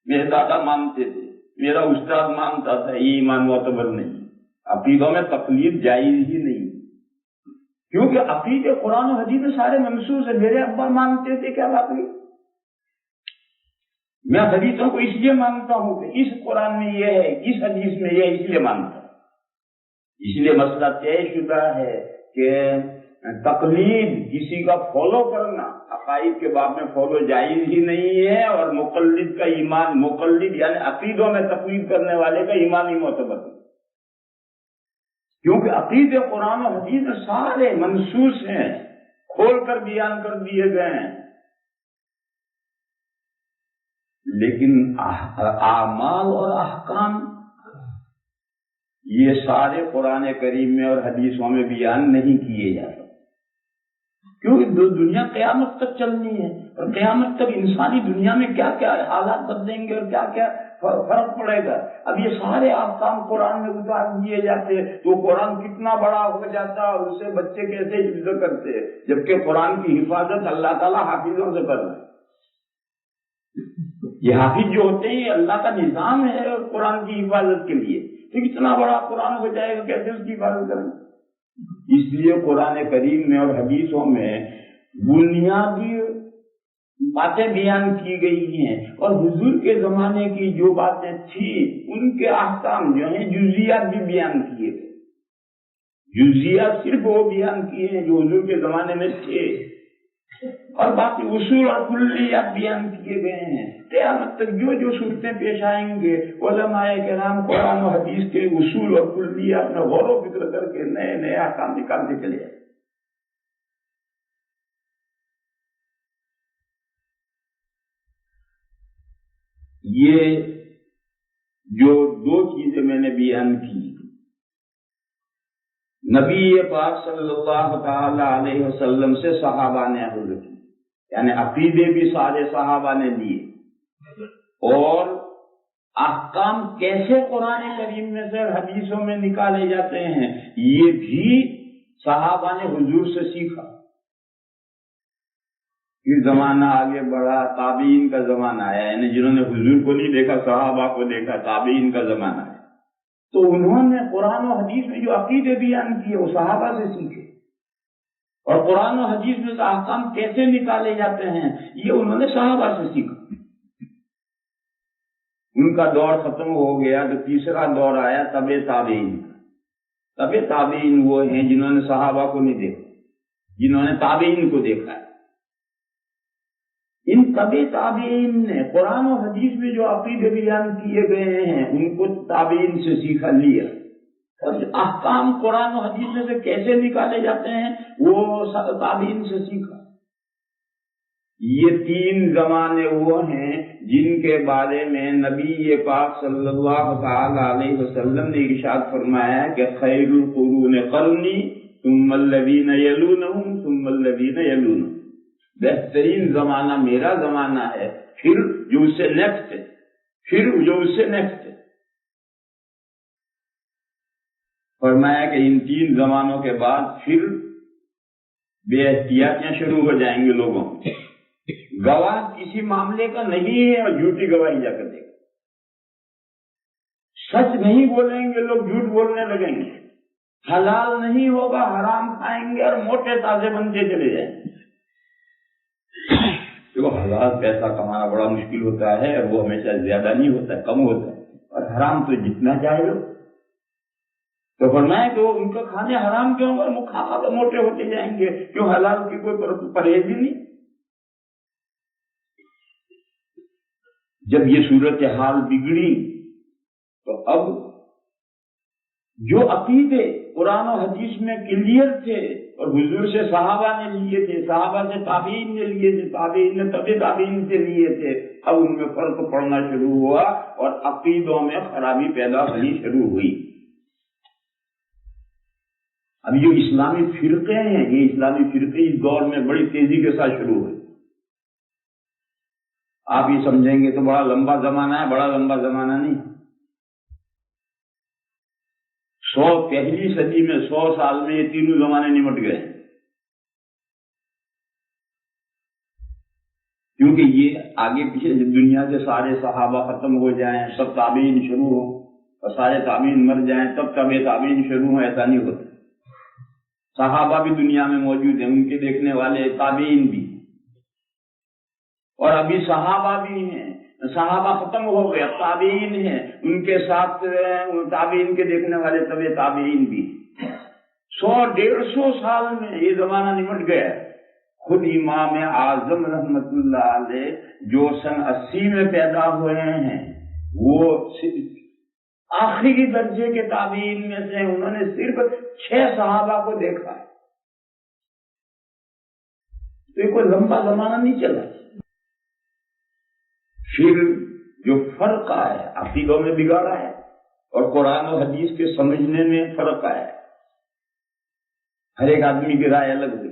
میرے دادا مانتے تھے، میرا استاد مانتا تھا، یہ ایمان معتبر نہیں۔ عقیدوں میں تقلید جائز ہی نہیں، کیونکہ عقیدے قرآن و حدیث میں سارے منصوص ہیں۔ میرے ابا مانتے تھے، کیا بات ہوئی؟ میں حدیثوں کو اس لیے مانتا ہوں کہ اس قرآن میں یہ ہے، اس حدیث میں یہ ہے، اس لیے مانتا ہوں۔ اس لیے مسئلہ طے شدہ ہے کہ تقلید، کسی کا فالو کرنا عقائد کے باب میں فالو جائز ہی نہیں ہے، اور مقلد کا ایمان، مقلد یعنی عقیدوں میں تقلید کرنے والے کا ایمان ہی معتبر ہے، کیونکہ عقیدے قرآن و حدیث میں سارے منصوص ہیں، کھول کر بیان کر دیے گئے ہیں۔ لیکن اعمال اور احکام یہ سارے قرآن کریم میں اور حدیثوں میں بیان نہیں کیے جاتے، کیونکہ دنیا قیامت تک چلنی ہے، اور قیامت تک انسانی دنیا میں کیا کیا حالات بدلیں گے اور کیا کیا فرق پڑے گا۔ اب یہ سارے احکام قرآن میں اتار دیے جاتے تو قرآن کتنا بڑا ہو جاتا اور اسے بچے کیسے حفظ کرتے، جبکہ قرآن کی حفاظت اللہ تعالیٰ حافظوں سے کر رہے ہیں۔ یہ حافظ جو ہوتے ہیں اللہ کا نظام ہے اور قرآن کی حفاظت کے لیے، تو اتنا بڑا قرآن ہو جائے گا، کیسے اس کی حفاظت کریں؟ اس لیے قرآن کریم میں اور حدیثوں میں بنیادی باتیں بیان کی گئی ہیں، اور حضور کے زمانے کی جو باتیں تھیں ان کے احکام جو ہیں جزیات بھی بیان کیے گئے۔ جزیات صرف وہ بیان کیے ہیں جو حضور کے زمانے میں تھے، اور باقی اصول اور کلیات بیان کیے گئے ہیں۔ قیامت تک جو جو صورتیں پیش آئیں گے علماء کرام قرآن و حدیث کے اصول اور کلیات میں غور و فکر کر کے نئے نئے احکام نکالتے چلے جائیں۔ یہ جو دو چیزیں میں نے بیان کی، نبی پاک صلی اللہ تعالی علیہ وسلم سے صحابہ نے اخذ کی، یعنی عقیدے بھی سارے صحابہ نے لیے، اور احکام کیسے قرآن کریم میں سے حدیثوں میں نکالے جاتے ہیں یہ بھی صحابہ نے حضور سے سیکھا۔ پھر زمانہ آگے بڑھا، تابعین کا زمانہ آیا، یعنی جنہوں نے حضور کو نہیں دیکھا صحابہ کو دیکھا، تابعین کا زمانہ آیا، تو انہوں نے قرآن و حدیث میں جو عقیدے بیان کیے وہ صحابہ سے سیکھے، اور قرآن و حدیث میں سے احکام کیسے نکالے جاتے ہیں یہ انہوں نے صحابہ سے سیکھا۔ ان کا دور ختم ہو گیا تو تیسرا دور آیا تبع تابعین۔ تبع تابعین وہ ہیں جنہوں نے صحابہ کو نہیں دیکھا، جنہوں نے تابعین کو دیکھا ہے۔ ان تبع تابعین نے قرآن و حدیث میں جو عقیدے بیان کیے گئے ہیں ان کو تابعین سے سیکھا لیا، اور احکام قرآن و حدیث میں سے کیسے نکالے جاتے ہیں وہ تابعین سے سیکھا۔ یہ تین زمانے وہ ہیں جن کے بارے میں نبی پاک صلی اللہ تعالی علیہ وسلم نے ارشاد فرمایا کہ خیر القرون قرنی ثم الذین یلونہم ثم الذین یلونہم، بہترین زمانہ میرا زمانہ ہے، پھر جو اس سے نیکسٹ ہے، پھر جو اس سے نیکسٹ ہے۔ فرمایا کہ ان تین زمانوں کے بعد پھر بے احتیاطیاں شروع ہو جائیں گے لوگوں کو، گواہ کسی معاملے کا نہیں ہے اور جھوٹی گواہی جا کر دے گا، سچ نہیں بولیں گے لوگ جھوٹ بولنے لگیں گے، حلال نہیں ہوگا حرام کھائیں گے اور موٹے تازے بنتے چلے جائیں گے۔ حلال پیسہ کمانا بڑا مشکل ہوتا ہے، اور وہ ہمیشہ زیادہ نہیں ہوتا ہے، کم ہوتا ہے، اور حرام تو جتنا چاہے لو۔ تو فرمایا کہ وہ ان کا کھانے حرام کیوں گے، وہ کھا کر موٹے ہوتے جائیں گے، کیوں حلال کی کوئی پرہیز ہی نہیں۔ جب یہ صورتحال بگڑی تو اب جو عقیدے قرآن و حدیث میں کلیئر تھے اور حضور سے صحابہ نے لیے تھے، صحابہ سے تابعین نے لیے تھے، تابعین نے تبع تابعین سے لیے تھے، اب ان میں فرق پڑنا شروع ہوا اور عقیدوں میں خرابی پیدا ہونی شروع ہوئی۔ اب جو اسلامی فرقے ہیں، یہ اسلامی فرقے اس دور میں بڑی تیزی کے ساتھ شروع ہوئے۔ آپ یہ سمجھیں گے تو بڑا لمبا زمانہ ہے، بڑا لمبا زمانہ نہیں۔ 100 صدی میں 100 سال میں یہ تینوں زمانے نمٹ گئے، کیونکہ یہ آگے پیچھے دنیا سے سارے صحابہ ختم ہو جائیں، سب تابعین شروع ہوں، اور سارے تابعین مر جائیں تب تبع تابعین شروع ہوں، ایسا نہیں ہوتا۔ صحابہ بھی دنیا میں موجود ہیں، ان کے دیکھنے والے تابعین بھی، اور ابھی صحابہ بھی ہیں، صحابہ ختم ہو گئے، تابعین ہیں، ان کے ساتھ تابعین کے دیکھنے والے تبع تابعین بھی۔ 100-150 سال میں یہ زمانہ نمٹ گیا۔ خود امام اعظم رحمت اللہ علیہ جو سن 80 میں پیدا ہوئے ہیں، وہ آخری درجے کے تابعین میں سے انہوں نے صرف 6 صحابہ کو دیکھا ہے، تو یہ کوئی لمبا زمانہ نہیں چلا۔ پھر جو فرق آیا ہے عقیدوں میں بگاڑا ہے، اور قرآن و حدیث کے سمجھنے میں فرق آیا ہے، ہر ایک آدمی کی رائے الگ ہوئی۔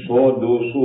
100-200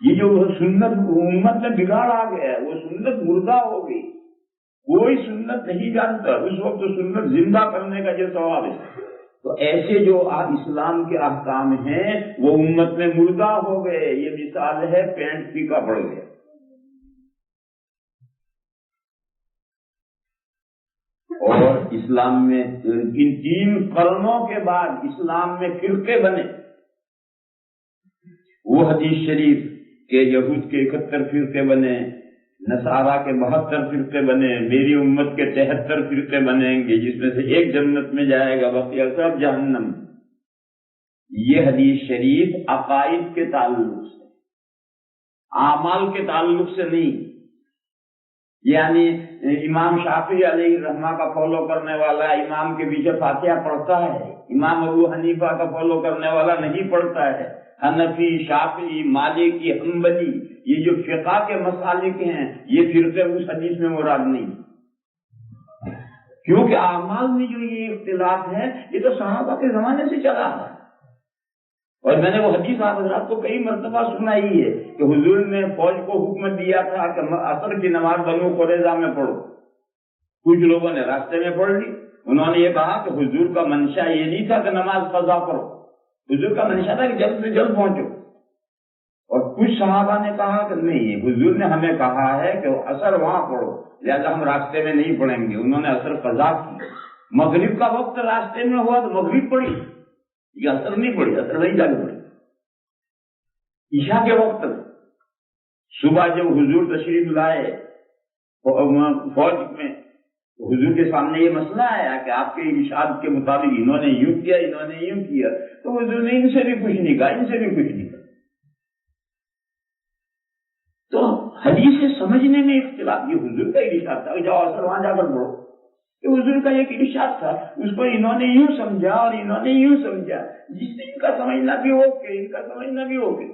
یہ جو سنت امت میں بگاڑ آ گیا ہے، وہ سنت مردہ ہو گئی، کوئی سنت نہیں جانتا، اس وقت تو سنت زندہ کرنے کا جو ثواب ہے۔ تو ایسے جو اسلام کے احکام ہیں وہ امت میں مردہ ہو گئے۔ یہ مثال ہے پینٹ پھیکا پڑ گیا۔ اور اسلام میں ان 3 قرنوں کے بعد اسلام میں فرقے بنے۔ وہ حدیث شریف کہ یہود کے 71 فرقے بنے، نصارہ کے 72 فرقے بنے، میری امت کے 73 فرقے بنیں گے، جس میں سے ایک جنت میں جائے گا، باقی سب جہنم۔ یہ حدیث شریف عقائد کے تعلق سے، اعمال کے تعلق سے نہیں۔ یعنی امام شافعی علیہ الرحمہ کا فالو کرنے والا امام کے پیچھے فاتحہ پڑھتا ہے، امام ابو حنیفہ کا فالو کرنے والا نہیں پڑھتا ہے۔ حنفی، شافعی، مالکی، حنبلی، یہ جو فقہ کے مسالک ہیں، یہ فرقے اس حدیث میں مراد نہیں، کیونکہ اعمال میں جو یہ اختلاف ہے یہ تو صحابہ کے زمانے سے چلا ہے۔ اور میں نے وہ حدیث آپ حضرات کو کئی مرتبہ سنائی ہے کہ حضور نے فوج کو حکم دیا تھا کہ عصر کی نماز بنو قریظہ میں پڑھو، کچھ لوگوں نے راستے میں پڑھ لی۔ انہوں نے یہ کہا کہ حضور کا منشا یہ نہیں تھا کہ نماز قضا کرو، حضور کا منشا تھا کہ جلد سے جلد پہنچو۔ اور کچھ صحابہ نے کہا کہ نہیں، حضور نے ہمیں کہا ہے کہ عصر وہاں پڑھو، لہذا ہم راستے میں نہیں پڑھیں گے۔ انہوں نے عصر قضا کی۔ مغرب کا وقت راستے میں ہوا تو مغرب پڑھی، یہ عصر نہیں پڑھی، عصر نہیں جا کے پڑھی۔ عشاء کے وقت صبح جب حضور تشریف لائے فوج میں، حضور کے سامنے یہ مسئلہ آیا کہ آپ کے ارشاد کے مطابق انہوں نے یوں کیا، انہوں نے یوں کیا، تو حضور نے ان سے بھی کچھ نہیں کہا، ان سے بھی کچھ نہیں کہا۔ تو حدیث سمجھنے میں اختلاف، یہ حضور کا ارشاد تھا کہ جاؤ عصر وہاں جا کر پڑھو، یہ حضور کا ایک ارشاد تھا، اس کو انہوں نے یوں سمجھا اور انہوں نے یوں سمجھا، جس سے ان کا سمجھنا بھی اوکے، ان کا سمجھنا بھی اوکے۔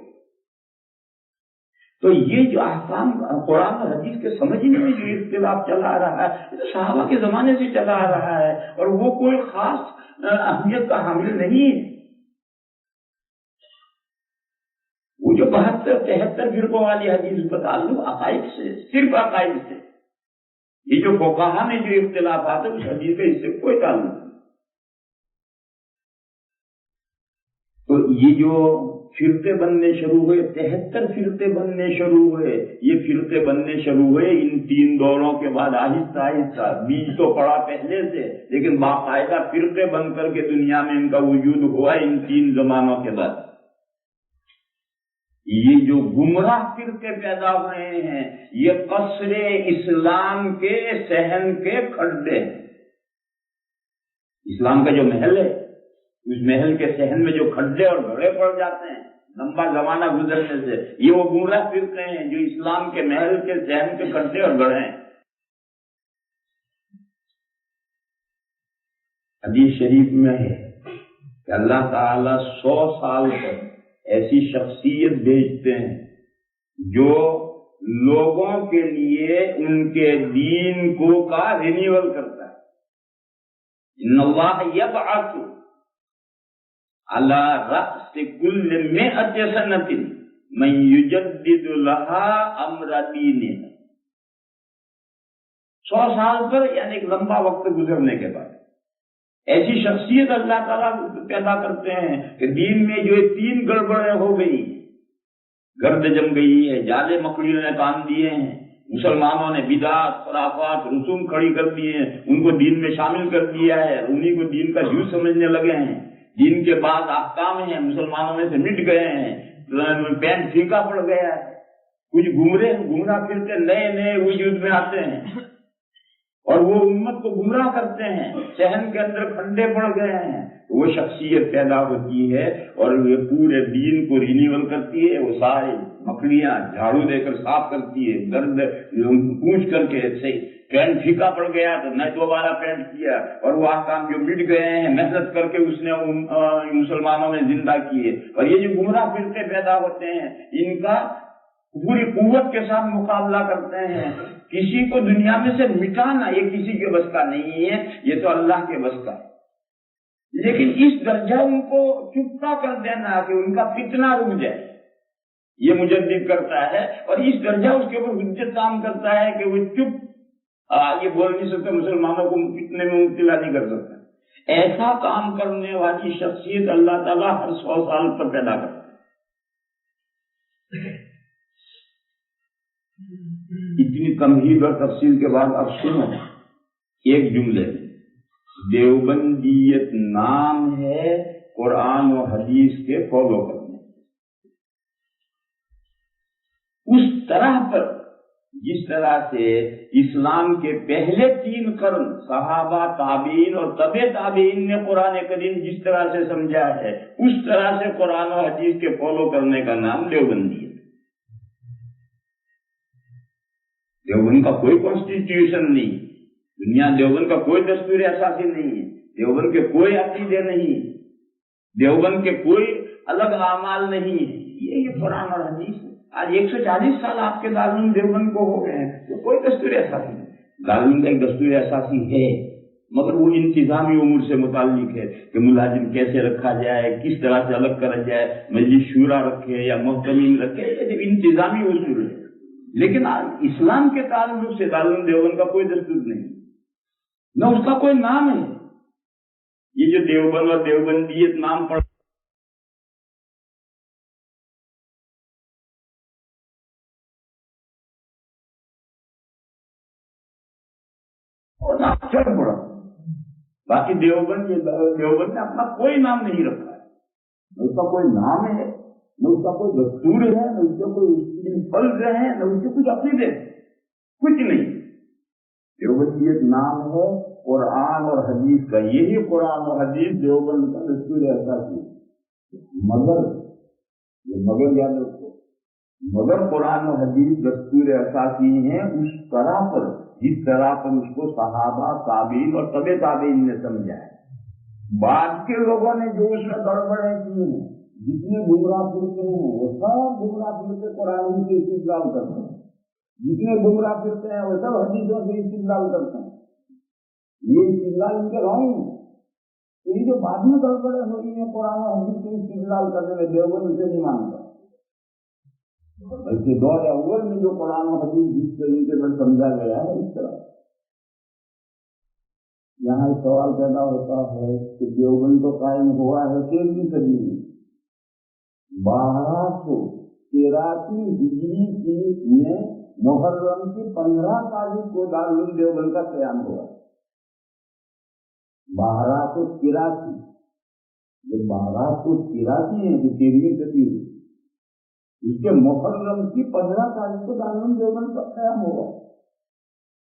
تو یہ جو احکام قرآن اور حدیث کے سمجھنے میں جو اختلاف چلا آ رہا ہے، یہ تو صحابہ کے زمانے سے چلا آ رہا ہے، اور وہ کوئی خاص اہمیت کا حامل نہیں ہے۔ وہ جو 72-73 فرقوں والی حدیث کا تعلق عقائد سے، صرف عقائد سے، یہ جو فقہا میں جو اختلافات ہے اس حدیث کا اس سے کوئی تعلق نہیں۔ تو یہ جو فرقے بننے شروع ہوئے، 73 فرقے بننے شروع ہوئے، یہ فرقے بننے شروع ہوئے ان 3 دوروں کے بعد، آہستہ آہستہ۔ بیج تو پڑا پہلے سے، لیکن باقاعدہ فرقے بن کر کے دنیا میں ان کا وجود ہوا ان 3 زمانوں کے بعد۔ یہ جو گمراہ فرقے پیدا ہوئے ہیں یہ قصر اسلام کے صحن کے کھڈے ہیں۔ اسلام کا جو محل ہے، اس محل کے صحن میں جو کھڈے اور گھڑے پڑ جاتے ہیں لمبا زمانہ گزرنے سے، یہ وہ گمراہ فرقے ہیں جو اسلام کے محل کے صحن کے کھڈے اور گھڑے ہیں۔ حدیث شریف میں ہے کہ اللہ تعالیٰ 100 سال پر ایسی شخصیت بھیجتے ہیں جو لوگوں کے لیے ان کے دین کو کا رینیول کرتا ہے۔ ان اللہ یبعث علی رأس کل 100 سنۃ من یجدد لها امر دینہ۔ 100 سال پر یعنی ایک لمبا وقت گزرنے کے بعد ایسی شخصیت اللہ تعالیٰ پیدا کرتے ہیں کہ دین میں جو 3 گڑبڑیں ہو گئی، گرد جم گئی ہے، جالے مکڑیوں نے کام دیے ہیں، مسلمانوں نے بدعات، خرافات، رسوم کھڑی کر دیے ہیں، ان کو دین میں شامل کر دیا ہے، انہی کو دین کا جز سمجھنے لگے ہیں۔ دین کے بعد احکام ہیں مسلمانوں میں سے مٹ گئے ہیں، پین پھیکا پڑ گیا ہے، کچھ گمراہ فرقے نئے نئے وجود میں آتے ہیں اور وہ امت کو گمراہ کرتے ہیں، صحن کے اندر کھڈے پڑ گئے ہیں۔ وہ شخصیت پیدا ہوتی ہے اور یہ پورے دین کو رینیول کرتی ہے، وہ ساری مکڑیاں جھاڑو دے کر صاف کرتی ہے، گرد پوچھ کر کے صحیح پینٹ پھیکا پڑ گیا تو نہ دوبارہ پینٹ کیا، اور وہ احکام جو مٹ گئے ہیں محنت کر کے اس نے مسلمانوں میں زندہ کیے۔ اور یہ جو گمراہ فرقے پیدا ہوتے ہیں ان کا پوری قوت کے ساتھ مقابلہ کرتے ہیں۔ کسی کو دنیا میں سے مٹانا یہ کسی کے بس کا نہیں ہے، یہ تو اللہ کے بس کا ہے، لیکن اس درجہ ان کو چپتا کر دینا کہ ان کا فتنہ رک جائے، یہ مجدد کرتا ہے، اور اس درجہ اس کے اوپر حجت کام کرتا ہے کہ وہ چپ یہ بول نہیں سکتا، مسلمانوں کو فتنے میں مبتلا نہیں کر سکتا۔ ایسا کام کرنے والی شخصیت اللہ تعالیٰ ہر 100 سال پر پیدا کرتا ہے۔ اتنی تمہید اور تفصیل کے بعد اب سنو ایک جملے، دیوبندیت نام ہے قرآن و حدیث کے فالو کرنے، اس طرح پر جس طرح سے اسلام کے پہلے 3 قرن صحابہ، تابعین اور تبع تابعین نے قرآن کریم جس طرح سے سمجھا ہے، اس طرح سے قرآن و حدیث کے فالو کرنے کا نام دیوبندی ہے۔ دیوبند کا کوئی کانسٹیٹیوشن نہیں، دنیا دیوبند کا کوئی دستور اساسی نہیں ہے، دیوبند کے کوئی عقیدے نہیں، دیوبند کے کوئی الگ اعمال نہیں ہے، یہ قرآن اور حدیث ہے۔ آج 140 سال آپ کے دارالعلوم دیوبند کو ہو گئے ہیں، تو کوئی دستور اساسی نہیں۔ دارالعلوم کا ایک دستور اساسی ہے، مگر وہ انتظامی امور سے متعلق ہے کہ ملازم کیسے رکھا جائے، کس طرح سے الگ کرا جائے، مجلس شورا رکھے یا محتمین رکھے، یہ انتظامی اصول ہے۔ لیکن اسلام کے تعلق سے دارالعلوم دیوبند کا کوئی دستور نہیں، نہ اس کا کوئی نام ہے۔ یہ جو دیوبند اور دیوبندیت نام پڑ اور نام چڑھ پڑا، باقی دیوبند نے اپنا کوئی نام نہیں رکھا ہے، نہ اس کا کوئی نام ہے، نہ اس کا کوئی دستور ہے، نہ اس کا کوئی فرض ہے، نہ اس کے کچھ عقیدے، کچھ نہیں۔ دیوبندیت نام ہے قرآن اور حدیث کا، یہی قرآن اور حدیث دیوبند کا دستور اساسی ہے۔ مگر یاد رکھو، مگر قرآن اور حدیث دستور اساسی ہیں اس طرح پر جس طرح پر اس کو صحابہ، تابعین اور تبع تابعین نے سمجھا ہے۔ بعد کے لوگوں نے جو اس میں گڑبڑیں کی ہیں، جتنے گمراہ فرقے ہیں وہ سب گمراہ فرقے قرآن سے استدلال کرتے ہیں، جتنے گمراہ فرقے ہیں وہ سب حدیثوں سے استدلال کرتے ہیں۔ یہ استدلال ان کے رائے ہیں، تو یہ جو بعد میں گڑبڑیں ہوئی ہیں قرآن و حدیث سے استدلال کرنے میں، دیوبند اسے نہیں مانتا، بلکہ دور اول میں جو قرآن و حدیث جس طریقے پر سمجھا گیا ہے اس طرح۔ یہاں ایک سوال پیدا ہوتا ہے کہ دیوبند تو قائم ہوا ہے 13ویں صدی میں، 1283 ہجری میں محرم کی 15 تاریخ کو دارالعلوم دیوبند کا قیام ہوا۔ 1283 جب 1283 ہے کہ 13ویں صدی ہوئی، اس کے محرم کی 15 تاریخ کو دارالعلوم دیوبند کا قیام ہوا۔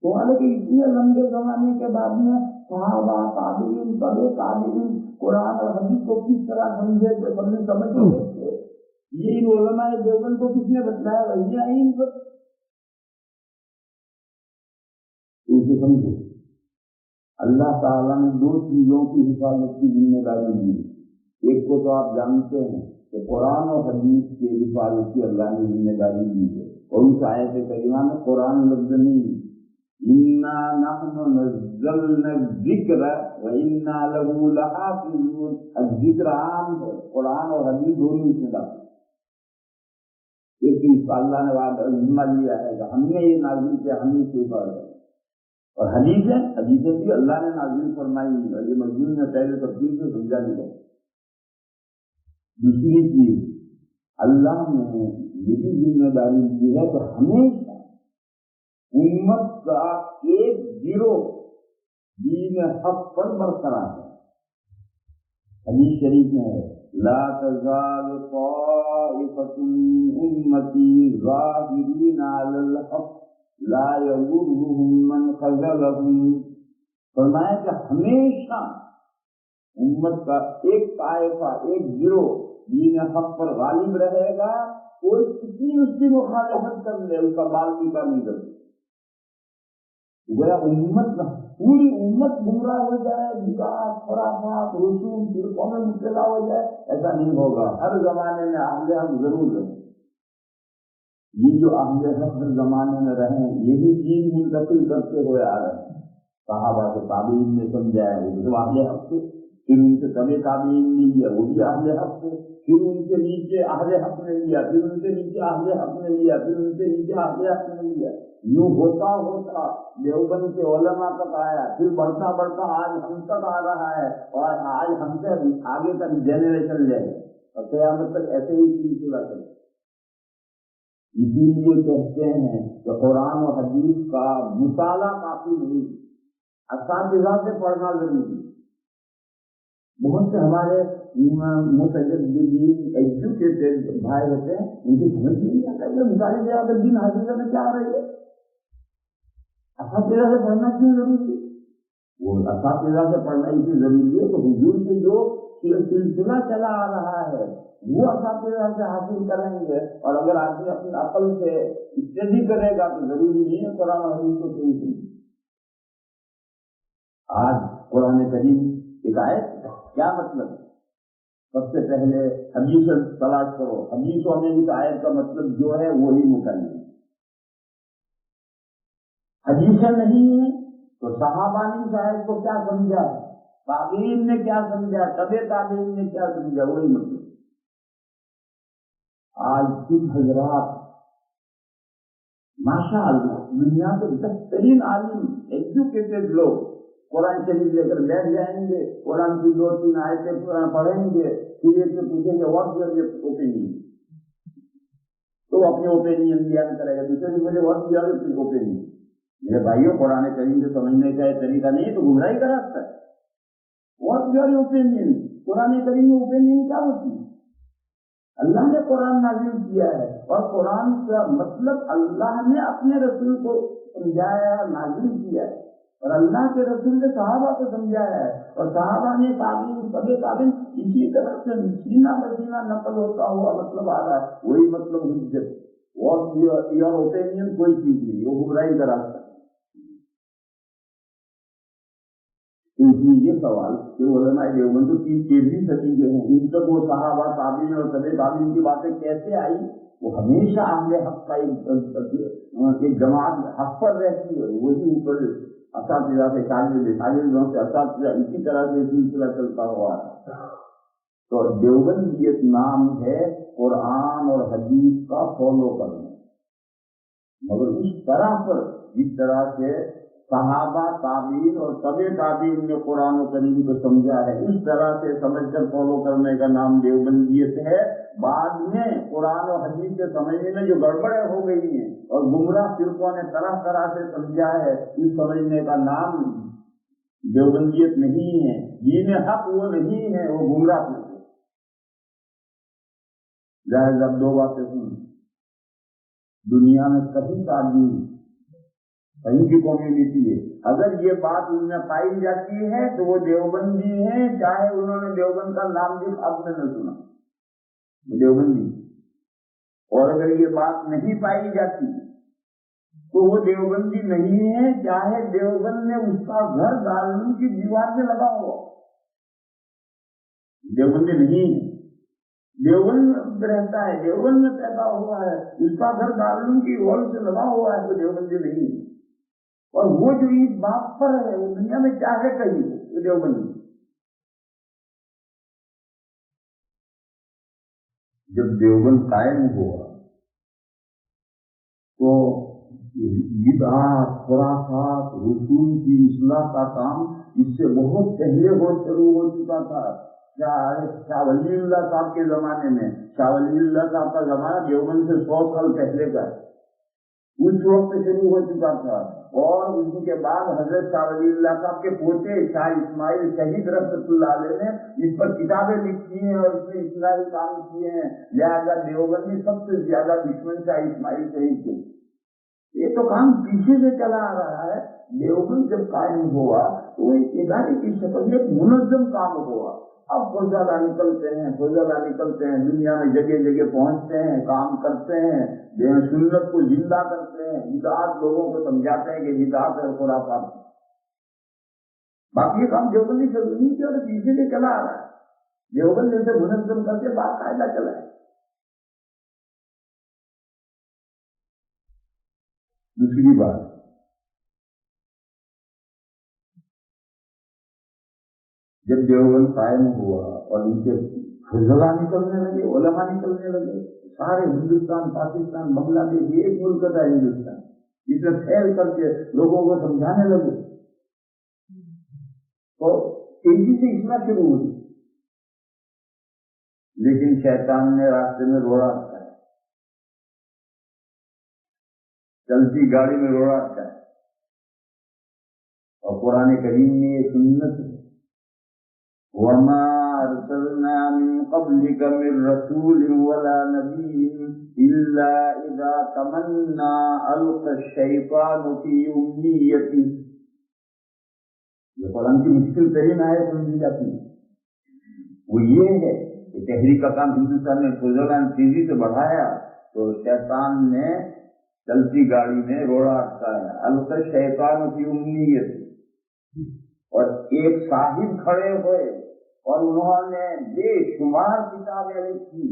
تو کہ اتنے لمبے زمانے کے بعد میں صحابہ، تابعین، تبع تابعین قرآن اور حدیث کو کس طرح سمجھے تھے، سمجھتے تھے، یہ ان علماء دیوبند کو کس نے بتلایا؟ وہی آئی ان پر، اسے سمجھو۔ اللہ تعالیٰ نے 2 چیزوں کی حفاظت کی ذمہ داری دی۔ ایک کو تو آپ جانتے ہیں کہ قرآن اور حدیث کے حفاظت کی اللہ نے ذمہ داری دی ہے، اور اس آیت کریمہ میں قرآن لفظ نہیں، اِنَّا نَحْنُ نَزَّلْنَا الذِّكْرَ وَإِنَّا لَهُ لَحَافِظُونَ۔ الذکر عام ہے، قرآن اور حدیث دونوں اس میں داخل۔ ایک چیز اللہ نے ذمہ لیا ہے کہ ہم نے یہ نازل کیا، ہم نے اس کی حفاظت، اور حدیثیں بھی اللہ نے نازل فرمائی، اور یہ مضمون میں پہلے تفصیل سے سمجھا دیا۔ دوسری چیز، اللہ نے یہ بھی ذمہ داری دی ہے کہ ہمیشہ امت کا ایک گروہ دین حق پر برقرار ہے۔ حدیث شریف میں ہے لا تزال طائفة من امتی ظاہرین علی الحق لا یضرهم من خذلهم۔ فرمایا کہ ہمیشہ امت کا ایک طائفہ، ایک گروہ دین حق پر غالب رہے گا، کوئی کتنی اس کی مخالفت کر لے اس کا بال نیکا نہیں کرے۔ گویا امت پوری امت گمراہ ہو جائے، بدعات، خرافات، رسوم، فرقوں میں مبتلا ہو جائے، ایسا نہیں ہوگا۔ ہر زمانے میں اہل حق ضرور رہے، یہ جو اہل حق ہر زمانے میں رہے یہی چیز منتقل کرتے ہوئے آ رہے ہیں۔ صحابہ سے تابعین نے سمجھایا ہے جو اہل حق تھے، پھر ان سے تبع تابعین نے لیا، وہ بھی اہل حق تھے، پھر ان سے نیچے اہل حق نے لیا، پھر ان سے نیچے اہل حق نے لیا، پھر ان سے نیچے اہل حق نے لیا، یوں ہوتا ہوتا دیوبند کے علماء تک آیا، پھر بڑھتا بڑھتا آج ہم تک آ رہا ہے، اور آج ہم سے آگے تک جنریشن لے گئے اور قیامت تک ایسے ہی سلسلہ چلے۔ اسی لیے کہتے ہیں کہ قرآن و حدیث کا مطالعہ کافی نہیں، اساتذہ سے پڑھنا ضروری ہے۔ بہت سے ہمارے متجددین ایجوکیٹڈ بھائی ہوتے ہیں، ان کی سمجھ نہیں آتا کہ مطالعے سے اگر دین حاصل کرنے کیا آ رہی ہے، اساتذہ سے پڑھنا کیوں ضروری ہے؟ وہ اساتذہ سے پڑھنا اس لیے ضروری ہے کہ حضور سے جو سلسلہ چلا آ رہا ہے وہ اساتذہ سے حاصل کریں گے، اور اگر آدمی اپنی عقل سے اسٹڈی کرے گا تو ضروری نہیں ہے قرآن و حدیث کو صحیح سمجھے۔ آج قرآن کریم ایک آیت کیا مطلب؟ سب سے پہلے حدیث تلاش کرو، حدیثوں میں اس آیت کا مطلب جو ہے وہی متعین ہے۔ حدیثیں نہیں ہیں تو صحابہ نے اس آیت کو کیا سمجھا ہے، تابعین نے کیا سمجھا، تبع تابعین نے کیا سمجھا، وہی مطلب۔ آج کچھ حضرات ماشاء اللہ دنیا کے بہترین عالم ایجوکیٹڈ لوگ قرآن شریف لے کر بیٹھ جائیں گے، قرآن کی 2-3 آیتیں پڑھیں گے، پھر ایک سے پوچھیں گے واٹ یور اوپینین، تو اپنی اوپینین بیان کرے گا، دوسرے سے بولے واٹ یور اوپینین۔ میرے بھائیوں، قرآن کریم سے سمجھنے کا یہ طریقہ نہیں تو گمراہی کا راستہ ہے۔ واٹ یور اوپینین، قرآن کریم میں اوپینین کیا ہوتی ہے؟ اللہ نے قرآن نازل کیا ہے، اور قرآن کا مطلب اللہ نے اپنے رسول کو سمجھایا، نازل کیا ہے، اور اللہ کے رسول نے صحابہ کو سمجھایا ہے، اور صحابہ نے تابعین، تبع تابعین، اسی طرح سے سینہ بسینہ نقل ہوتا ہوا مطلب آ رہا ہے، وہی مطلب حجت۔ واٹ یور اوپینین کوئی چیز نہیں، وہ گمراہی کا راستہ ہے۔ اس لیے یہ سوال کہ علماء دیوبند تو 13ویں صدی کے ہیں، ان تک وہ صحابہ، تابعین اور تبع تابعین کی باتیں کیسے آئی؟ وہ ہمیشہ اہل حق کا ایک جماعت حق پر رہتی ہے، وہی اوپر اساتذہ سے شاگرد، شاگردوں سے اساتذہ، اسی طرح سے سلسلہ چلتا ہوا ہے۔ تو دیوبندیت نام ہے قرآن اور حدیث کا فالو کرنا، مگر اس طرح پر جس طرح سے صحابہ، تابعین اور تبع تابعین نے قرآن و کریم کو سمجھا ہے، اس طرح سے سمجھ کر فالو کرنے کا نام دیوبندیت ہے۔ بعد میں قرآن و حدیث سے سمجھنے میں جو گڑبڑیں ہو گئی ہیں اور گمراہ فرقوں نے طرح طرح سے سمجھا ہے، اس سمجھنے کا نام دیوبندیت نہیں ہے۔ دین حق وہ نہیں ہے، وہ گمراہ فرقے۔ جائز اب 2 باتیں سن، دنیا میں کبھی تعلیم کہیں بھی کمیونٹی ہے، اگر یہ بات ان میں پائی جاتی ہے تو وہ دیوبندی ہیں، چاہے انہوں نے دیوبند کا نام بھی اب میں نہ سنا، دیوبندی۔ اور اگر یہ بات نہیں پائی جاتی تو وہ دیوبندی نہیں ہے، چاہے دیوبند نے اس کا گھر دارالعلوم کی دیوار میں لگا ہوا، دیوبندی نہیں ہے۔ دیوبند رہتا ہے، دیوبند میں پیدا ہوا ہے، اس کا گھر دارالعلوم کی وال سے لگا ہوا ہے، تو دیوبندی نہیں ہے۔ اور وہ جو اس بات پر ہے وہ دنیا میں چاہے کہیں وہ دیوبندی۔ جب دیوبند قائم ہوا تو بدعات، خرافات، رسوم کی اصلاح کا کام اس سے بہت پہلے شروع ہو چکا تھا۔ شاہ ولی اللہ صاحب کے زمانے میں، شاہ ولی اللہ صاحب کا زمانہ دیوبند سے 100 سال پہلے کا ہے، اس وقت شروع ہو چکا تھا۔ اور ان کے بعد حضرت شاہ ولی اللہ صاحب کے پوتے شاہ اسماعیل شہید رحمۃ اللہ علیہ نے اس پر کتابیں لکھی ہیں اور اس میں اصلاحی کام کیے ہیں، لہذا دیوبندی سب سے زیادہ دشمن شاہ اسماعیل شہید تھے۔ یہ تو کام پیچھے سے چلا آ رہا ہے۔ دیوبند جب قائم ہوا تو ایک ادارے کی شکل میں ایک منظم کام ہوا۔ اب فوجادہ نکلتے ہیں، دنیا میں جگہ جگہ پہنچتے ہیں، کام کرتے ہیں، سنت کو زندہ کرتے ہیں، بدعات لوگوں کو سمجھاتے ہیں کہ بدعات ہے، خرافات ہے۔ باقی یہ کام دیوبندی شروع نہیں کیا تو پیچھے سے چلا آ رہا ہے، دیوبند جیسے منظم کر کے باقاعدہ چلا ہے۔ دوسری بات، جب دیوبند قائم ہوا اور ان کے فضلا نکلنے لگے، علماء نکلنے لگے، سارے ہندوستان، پاکستان، بنگلہ دیش، یہ ایک ملک تھا ہندوستان، اس میں پھیل کر کے لوگوں کو سمجھانے لگے تو تیزی سے اصلاح شروع ہوئی. لیکن شیطان نے راستے میں روڑا رکھا ہے، چلتی گاڑی میں روڑا رکھا ہے. اور قرآن کریم میں یہ سنت ہے، وَمَا أَرْسَلْنَا مِن قَبْلِكَ مِن رَّسُولٍ وَلَا نَبِيٍّ إِلَّا إِذَا تَمَنَّىٰ أَلْقَى الشَّيْطَانُ فِي أُمْنِيَّتِهِ. یہ قرآن کی مشکل ترین آیت سمجھی جاتی ہے، وہ یہ ہے کہ تحریک کا کام ہندوستان میں فضلان تیزی سے بڑھایا تو شیطان نے چلتی گاڑی میں روڑا اٹکایا. أَلْقَى الشَّيْطَانُ فِي أُمْنِيَّتِهِ. اور ایک صاحب کھڑے ہوئے اور انہوں نے بے شمار کتابیں لکھی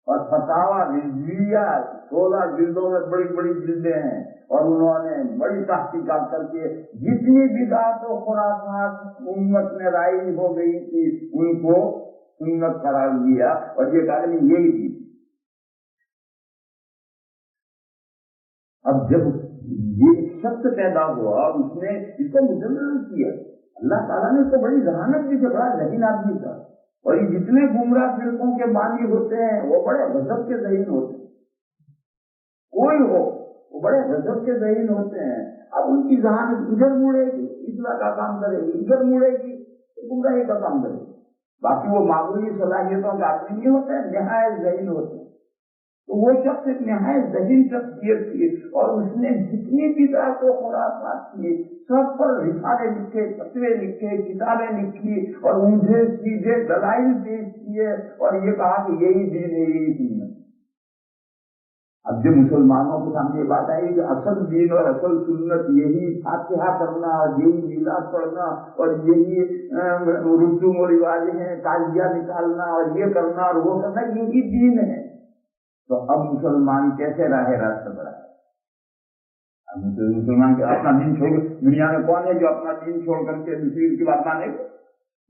اور فتاوی رضویہ 16 جلدوں میں بڑی بڑی جلدیں ہیں، اور انہوں نے بڑی تحقیقات کر کے جتنی بدعات و خرافات امت میں رائج ہو گئی تھی ان کو سنت قرار دیا. اور یہ کہا کہ یہی تھی. اب جب یہ شخص پیدا ہوا اور اس نے اس کو مجرم کیا، اللہ تعالیٰ نے اس کو بڑی ذہانت دی، بڑا ذہین آدمی تھا. اور یہ جتنے گمراہ فرقوں کے بانی ہوتے ہیں وہ بڑے غضب کے ذہین ہوتے ہیں، کوئی ہو وہ بڑے غضب کے ذہین ہوتے ہیں. اب ان کی ذہانت ادھر مڑے گی اصلاح کا کام کرے گی، ادھر مڑے گی گمراہی کا کام کرے گی. باقی وہ معمولی صلاحیتوں کے آدمی نہیں ہوتے ہیں، نہایت ذہین ہوتے ہیں. تو وہ شخص ایک نہایت ذہین شخصیت تھی، اور اس نے جتنی بدعات و خرافات کی سب پر رسالے لکھے، فتوے لکھے، کتابیں لکھی اور اونچے سیدھے دلائل پیش کیے اور یہ کہا کہ یہی دین ہے، یہی دین ہے. اب جب مسلمانوں کے سامنے یہ بات آئی کہ اصل دین اور اصل سنت یہی فاتحہ کرنا اور یہی میلاد پڑھنا اور یہی رسوم و رواج ہیں، تعزیہ نکالنا اور یہ کرنا اور وہ کرنا، یہی دین ہے، تو اب مسلمان کیسے راہ راست پر آئے؟ اب مسلمان کے اپنا دین چھوڑ، دنیا میں کون ہے جو اپنا دین چھوڑ کر کے دوسری کی بات مانے گا؟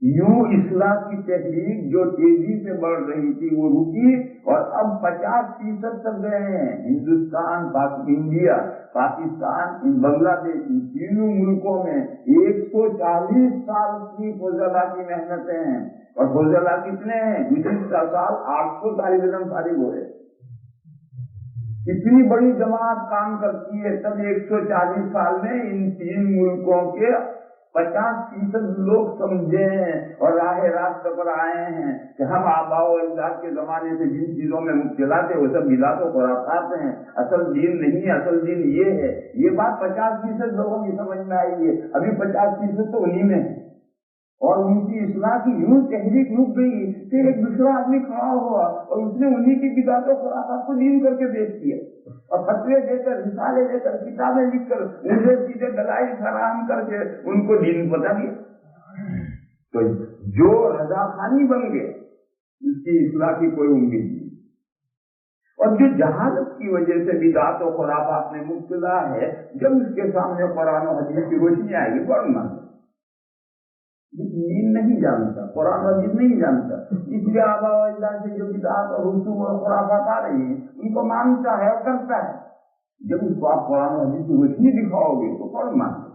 یوں اصلاح کی تحریک جو تیزی سے بڑھ رہی تھی وہ رکی، اور اب 50% تک گئے ہیں. ہندوستان، انڈیا، پاکستان، بنگلہ دیش، ان تینوں ملکوں میں 140 سال کی فضلہ کی محنتیں ہیں. اور فضلہ کتنے ہیں؟ گزشتہ سال 800 طالب علم فارغ ہوئے. اتنی بڑی جماعت کام کرتی ہے، تب 140 سال میں ان 3 ملکوں کے 50% لوگ سمجھے ہیں اور راہ راست پر آئے ہیں کہ ہم آباء و اجداد کے زمانے سے جن چیزوں میں مبتلا تھے وہ سب بدعت و خرافات ہیں، اصل دین نہیں ہے، اصل دین یہ ہے. یہ بات 50% لوگوں کی سمجھ میں آئی ہے. ابھی 50% تو انہی میں ہے. اور ان کی اصلاح کی یوں تحریک رک گئی کہ ایک دوسرا آدمی کھڑا ہوا اور اس نے انہی کی بدعت و خرافات کو دین کر کے پیش کیا اور فتوے دے کر، رسالے دے کر، کتابیں لکھ کر، انہیں سیدھے دلائل فراہم کر کے ان کو دین بتا دیا. تو جو رضا خانی بن گئے اس کی اصلاح کی کوئی امید نہیں. اور جو جہالت کی وجہ سے بدعت و خرافات میں مبتلا ہے، جب اس کے سامنے قرآن و حدیث کی روشنی آئے گی پڑھنا. دین نہیں جانتا، قرآن و حدیث نہیں جانتا، اس لیے آباء و اجداد سے جو بدعات اور رسوم اور خرافات آ رہی ہیں ان کو مانتا ہے اور کرتا ہے. جب اس کو آپ قرآن و حدیث کی روشنی دکھاؤ گے تو فوراً مانتے.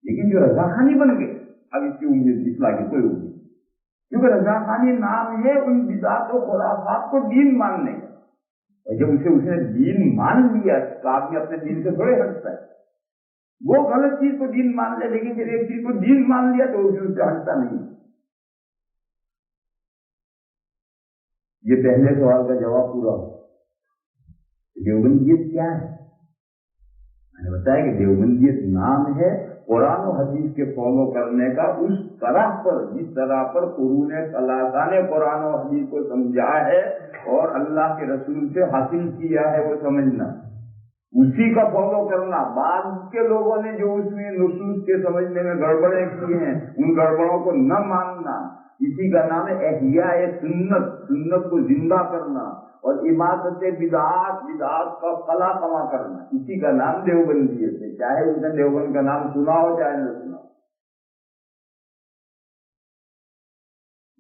لیکن جو رضا خانی بن گئے اب اس کی امید اصلاح کی کوئی امید، کیونکہ رضا خانی نام ہے ان بدعات و خرافات کو دین ماننے کا. اور جب اس نے دین مان لیا تو آدمی اپنے دین سے تھوڑے ہٹتا ہے. وہ غلط چیز کو دین مان لے، لیکن پھر ایک چیز کو دین مان لیا تو اس سے ہٹتا نہیں. یہ پہلے سوال کا جواب پورا ہو. دیوبندیت کیا ہے؟ میں نے بتایا کہ دیوبندیت نام ہے قرآن و حدیث کے فالو کرنے کا، اس طرح پر جس طرح پر قرون ثلاثہ نے قرآن و حدیث کو سمجھا ہے اور اللہ کے رسول سے حاصل کیا ہے وہ سمجھنا، اسی کا فالو کرنا. بعض کے لوگوں نے جو اس میں نصوص کے سمجھنے میں گڑبڑیں کی ہیں ان گڑبڑوں کو نہ ماننا، اسی کا نام ہے احیاء سنت، سنت کو زندہ کرنا، اور اماطت بدعات، بدعات کا خلا کما کرنا، اسی کا نام دیوبندیت ہے. چاہے اس نے دیوبند کا نام سنا ہو چاہے نہ سنا.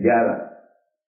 11।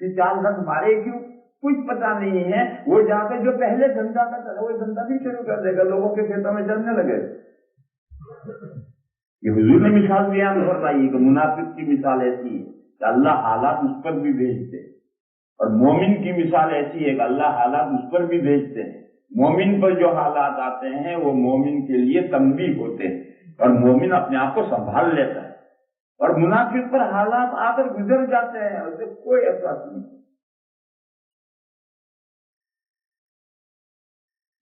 پھر 4 لفظ مارے کیوں کچھ پتا نہیں ہے. وہ جا کے جو پہلے دھندا کرتا تھا وہ دھندا بھی شروع کر دے گا, لوگوں کے کھیتوں میں چلنے لگے. یہ حضور نے مثال بیان فرمائی کہ منافق کی مثال ایسی ہے کہ اللہ حالات اس پر بھی بھیجتے ہیں, اور مومن کی مثال ایسی ہے کہ اللہ حالات اس پر بھی بھیجتے ہیں. مومن پر جو حالات آتے ہیں وہ مومن کے لیے تنبیہ ہوتے ہیں, اور مومن اپنے آپ کو سنبھال لیتا ہے. اور منافق پر حالات آ کر گزر جاتے ہیں, اسے کوئی احساس نہیں.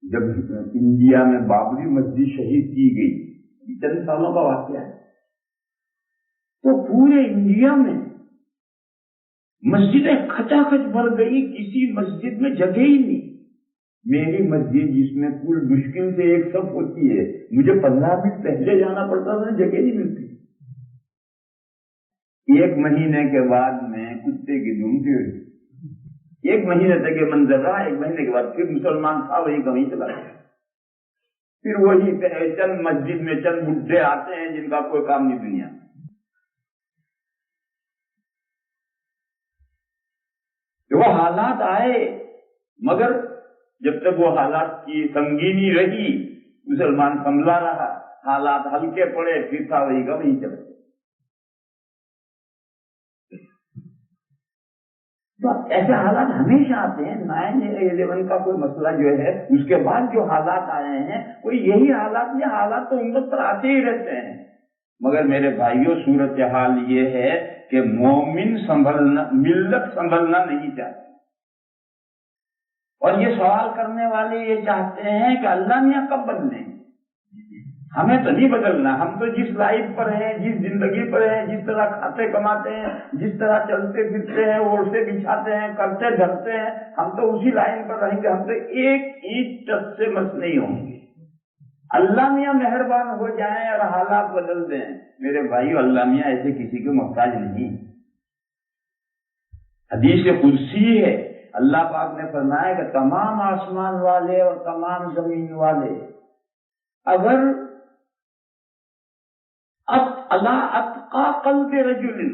جب انڈیا میں بابری مسجد شہید کی گئی, چند سالوں کا واقعہ ہے, تو پورے انڈیا میں مسجدیں کھچا کھچ بھر گئی, کسی مسجد میں جگہ ہی نہیں. میری مسجد جس میں کل مشکل سے 1 صف ہوتی ہے, مجھے 15 منٹ پہلے جانا پڑتا تھا, جگہ نہیں ملتی. 1 مہینے کے بعد میں کتے کی ڈھونڈتی ہوئی, 1 مہینے تک یہ منظر رہا. 1 مہینے کے بعد پھر مسلمان تھا وہی کہیں چلا گیا. پھر وہی چند مسجد میں چند بڈھے آتے ہیں جن کا کوئی کام نہیں دنیا. وہ حالات آئے, مگر جب تک وہ حالات کی سنگینی رہی مسلمان سنبھلا رہا. حالات ہلکے پڑے پھر تھا وہی کا وہی چلا گیا. تو ایسے حالات ہمیشہ آتے ہیں. 9/11 کا کوئی مسئلہ جو ہے, اس کے بعد جو حالات آئے ہیں وہ یہی حالات, یہ حالات تو امت پر آتے ہی رہتے ہیں. مگر میرے بھائیوں, صورتحال یہ ہے کہ مومن سنبھلنا, ملت سنبھلنا نہیں چاہتے. اور یہ سوال کرنے والے یہ چاہتے ہیں کہ اللہ میاں کب بدلیں. ہمیں تو نہیں بدلنا, ہم تو جس لائف پر ہیں, جس زندگی پر ہیں, جس طرح کھاتے کماتے ہیں, جس طرح چلتے پھرتے ہیں, اوڑھتے بچھاتے ہیں, کرتے دھرتے ہیں, ہم تو اسی لائن پر رہیں گے. ہم تو ایک اینٹ ٹچ سے مس نہیں ہوں گے. اللہ میاں مہربان ہو جائیں اور حالات بدل دیں. میرے بھائیو, اللہ میاں ایسے کسی کے محتاج نہیں. حدیث قدسی ہے, اللہ پاک نے فرمایا کہ تمام آسمان والے اور تمام زمین والے اگر اللہ اتقا قلب رجل,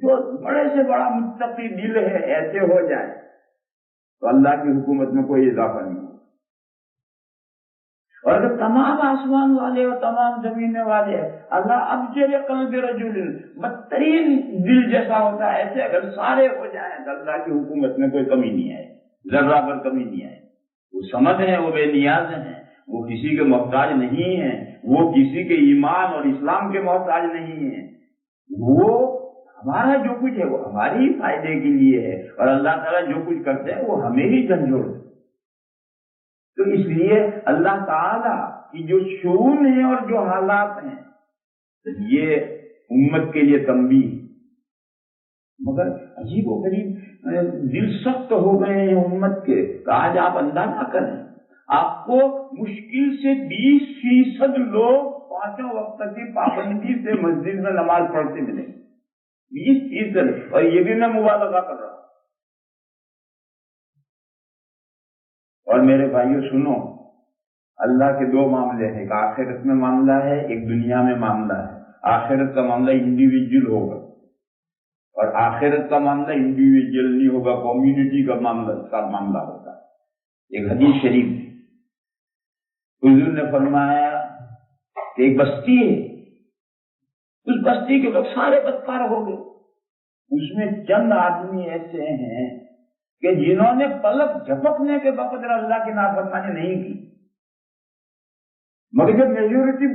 جو بڑے سے بڑا متقی دل ہے, ایسے ہو جائے تو اللہ کی حکومت میں کوئی اضافہ نہیں ہوگا. اور اگر تمام آسمان والے اور تمام زمین والے اللہ ابجر قلب رجل, بدترین دل جیسا ہوتا ہے, ایسے اگر سارے ہو جائیں تو اللہ کی حکومت میں کوئی کمی نہیں آئے, ذرہ پر کمی نہیں آئے. وہ سمجھ ہیں, وہ بے نیاز ہیں, وہ کسی کے محتاج نہیں ہیں, وہ کسی کے ایمان اور اسلام کے محتاج نہیں ہیں. وہ ہمارا جو کچھ ہے وہ ہماری ہی فائدے کے لیے ہے, اور اللہ تعالیٰ جو کچھ کرتے ہیں وہ ہمیں ہی جھنجھوڑتے. تو اس لیے اللہ تعالیٰ کی جو شؤون ہے اور جو حالات ہیں یہ امت کے لیے تنبیہ. مگر عجیب و غریب دل سخت ہو گئے ہیں امت کے. آج آپ اندازہ کریں, آپ کو مشکل سے 20% لوگ 5 وقت کی پابندی سے مسجد میں نماز پڑھتے ملیں گے. 20%. اور یہ بھی میں مبالغہ کر رہا ہوں. اور میرے بھائیوں سنو, اللہ کے 2 معاملے ہیں, ایک آخرت میں معاملہ ہے, ایک دنیا میں معاملہ ہے. آخرت کا معاملہ انڈیویجول ہوگا, اور آخرت کا معاملہ انڈیویجول نہیں ہوگا, کمیونٹی کا معاملہ ہوگا. ایک حدیث شریف حضور نے فرمایا کہ ایک بستی ہے, اس بستی کے لوگ سارے بدکار ہو گئے. اس میں چند آدمی ایسے ہیں کہ جنہوں نے پلک جھپکنے کے بقدر اللہ کی نافرمانی نہیں کی. مگر جب میجورٹی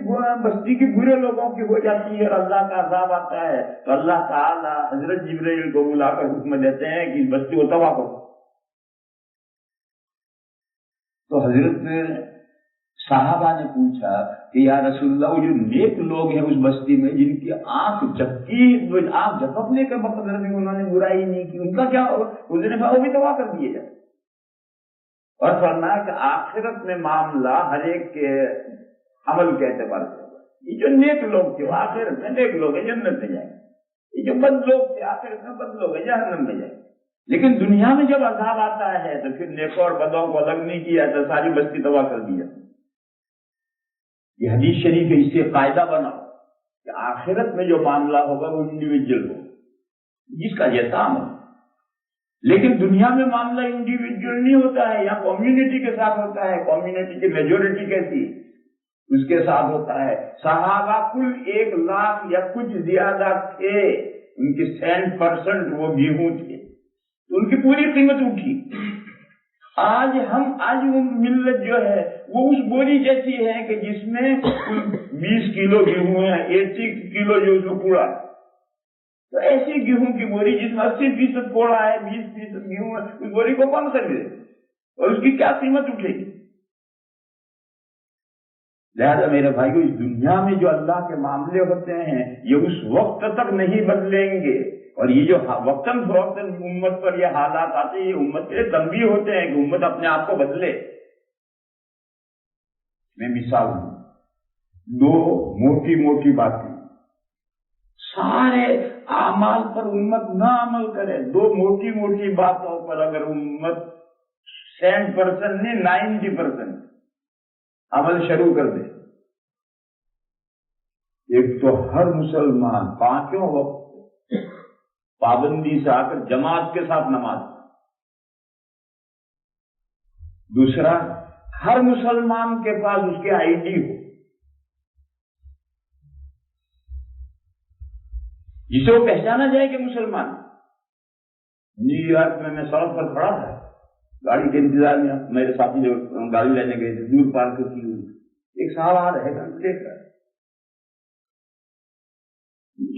بستی کی برے لوگوں کی ہو جاتی ہے اور اللہ کا عذاب آتا ہے تو اللہ تعالیٰ حضرت جبرائیل کو بلا کر حکم دیتے ہیں کہ اس بستی کو تباہ کرو. تو حضرت صحابہ نے پوچھا کہ یا رسول اللہ, وہ جو نیک لوگ ہیں اس بستی میں جن کی آنکھ جھپکنے کے بقدر بھی انہوں نے برائی نہیں کی, ان کا کیا ہوگا؟ اس نے وہ بھی تباہ کر دیے جائے. اور فرمایا کہ آخرت میں معاملہ ہر ایک کے عمل کے اعتبار سے ہوگا. یہ جو نیک لوگ تھے وہ آخرت میں نیک لوگ ہیں, جنت میں جائیں گے. یہ جو بد لوگ تھے آخرت میں بد لوگ ہیں, جہنم میں جائیں گے. لیکن دنیا میں جب عذاب آتا ہے تو پھر نیکوں اور بدوں کو الگ نہیں کیا تو ساری بستی تباہ کر دیا. یہ حدیث شریف ہے, اس سے قاعدہ بناؤ کہ آخرت میں جو معاملہ ہوگا وہ انڈیویجل ہوگا, جس کا جیسا عمل. لیکن دنیا میں معاملہ انڈیویجول نہیں ہوتا ہے، یا کمیونٹی کے ساتھ ہوتا ہے. کمیونٹی کی میجورٹی کیسی اس کے ساتھ ہوتا ہے. صحابہ کل 1 لاکھ یا کچھ زیادہ تھے، ان کی 10% وہ گیہوں تھے، ان کی پوری قیمت اٹھی. آج ملت جو ہے وہ اس بوری جیسی ہے کہ جس میں 20 کلو گیہوں ہے، 80 کلو جو اس میں کوڑا ہے. تو ایسی گیہوں کی بوری جس میں 80% کوڑا ہے، 20% گیہوں ہے، اس بوری کو کون خریدے اور اس کی کیا قیمت اٹھے گی؟ لہذا میرے بھائیو، اس دنیا میں جو اللہ کے معاملے ہوتے ہیں یہ اس وقت تک نہیں بدلیں گے، اور یہ جو وقتاً فوقتاً امت پر یہ حالات آتے ہیں، یہ امت کے تنبیہ ہوتے ہیں کہ امت اپنے آپ کو بدلے. میں مثال ہوں، 2 موٹی موٹی باتیں، سارے اعمال پر امت نہ عمل کرے، 2 موٹی موٹی باتوں پر اگر امت 10% نہیں 90% عمل شروع کر دے. ایک تو ہر مسلمان 5 وقت پابندی سے آ کر جماعت کے ساتھ نماز. دوسرا، ہر مسلمان کے پاس اس کے آئی ڈی ہو جسے وہ پہچانا جائے کہ مسلمان. نیو یارک میں سڑک پر کھڑا تھا، گاڑی کے انتظار میں، میرے ساتھی جو گاڑی لینے گئے تھے، دور پارک کی ہوئی، ایک صاحب آ رہے گا دیکھ رہا ہے،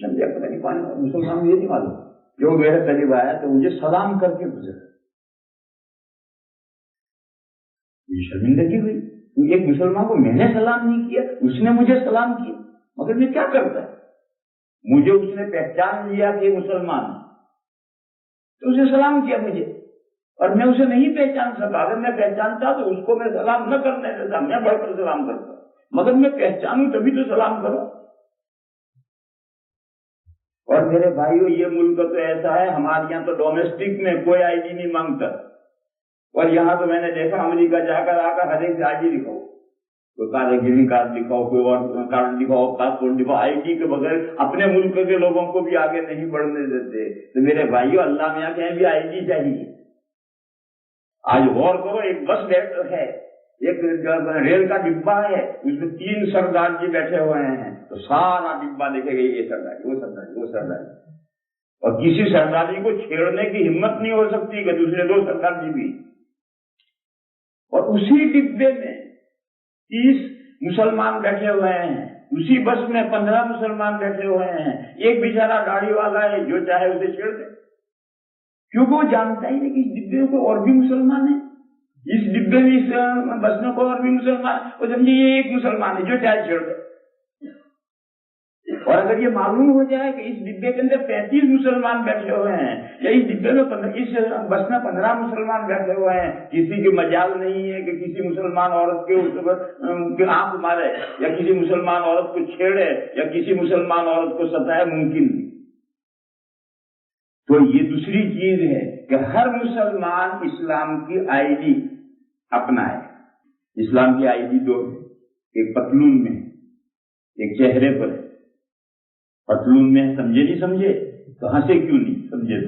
سمجھا پتہ نہیں کون مسلمان، یہ نہیں معلوم. جو میرے قریب آیا تو مجھے سلام کر کے گزرا. مجھے شرمندگی ہوئی، ایک مسلمان کو میں نے سلام نہیں کیا، اس نے مجھے سلام کیا. مگر میں کیا کرتا ہے؟ مجھے اس نے پہچان لیا کہ یہ مسلمان ہے تو اسے سلام کیا مجھے، اور میں اسے نہیں پہچان سکا. اگر میں پہچانتا تو اس کو میں سلام نہ کرنے دیتا، میں بڑھ کر سلام کرتا. مگر میں پہچانوں تبھی تو سلام کروں. اور میرے بھائیو، یہ ملک تو ایسا ہے، ہمارے یہاں تو ڈومیسٹک میں کوئی آئی ڈی نہیں مانگتا، اور یہاں تو میں نے دیکھا امریکہ جا کر آ کر ہر ایک آئی ڈی دکھاؤ، کوئی کارڈ گرین کارڈ دکھاؤ، کوئی اور کارڈ دکھاؤ، پاسپورٹ دکھاؤ. آئی ڈی کے بغیر اپنے ملک کے لوگوں کو بھی آگے نہیں بڑھنے دیتے. تو میرے بھائیو، اللہ میاں کہیں بھی آئی ڈی چاہیے. آج غور کرو، ایک بس ہے، ایک ریل کا ڈبہ ہے، اس میں 3 سردار جی بیٹھے ہوئے ہیں، تو سارا ڈبہ دیکھے گا یہ سرداری، وہ سرداری، وہ سرداری، اور کسی سرداری کو چھیڑنے کی ہمت نہیں ہو سکتی کہ دوسرے 2 سردار جی بھی. اور اسی ڈبے میں 30 مسلمان بیٹھے ہوئے ہیں، اسی بس میں 15 مسلمان بیٹھے ہوئے ہیں. ایک بیچارہ گاڑی والا ہے، جو چاہے اسے چھیڑ دے، کیونکہ وہ جانتا ہی نہیں کہ اس ڈبے میں کوئی اور بھی مسلمان ہے، اس ڈبے میں، اس بس میں کوئی اور بھی مسلمان ہے. وہ سمجھے یہ ایک مسلمان ہے، جو چاہے چھیڑ دے. اور اگر یہ معلوم ہو جائے کہ اس ڈبے کے اندر 35 مسلمان بیٹھے ہوئے ہیں، یا اس ڈبے میں اس بس میں 15 مسلمان بیٹھے ہوئے ہیں، کسی کی مجال نہیں ہے کہ کسی مسلمان عورت کے آنکھ مارے، یا کسی مسلمان عورت کو چھیڑے، یا کسی مسلمان عورت کو ستائے، ممکن نہیں. تو یہ دوسری چیز ہے کہ ہر مسلمان اسلام کی آئی ڈی اپنائے. اسلام کی آئی ڈی 2 ہے، ایک پتلون میں، ایک چہرے پر ہے. پتلون میں سمجھے نہیں سمجھے تو ہنسے کیوں نہیں سمجھے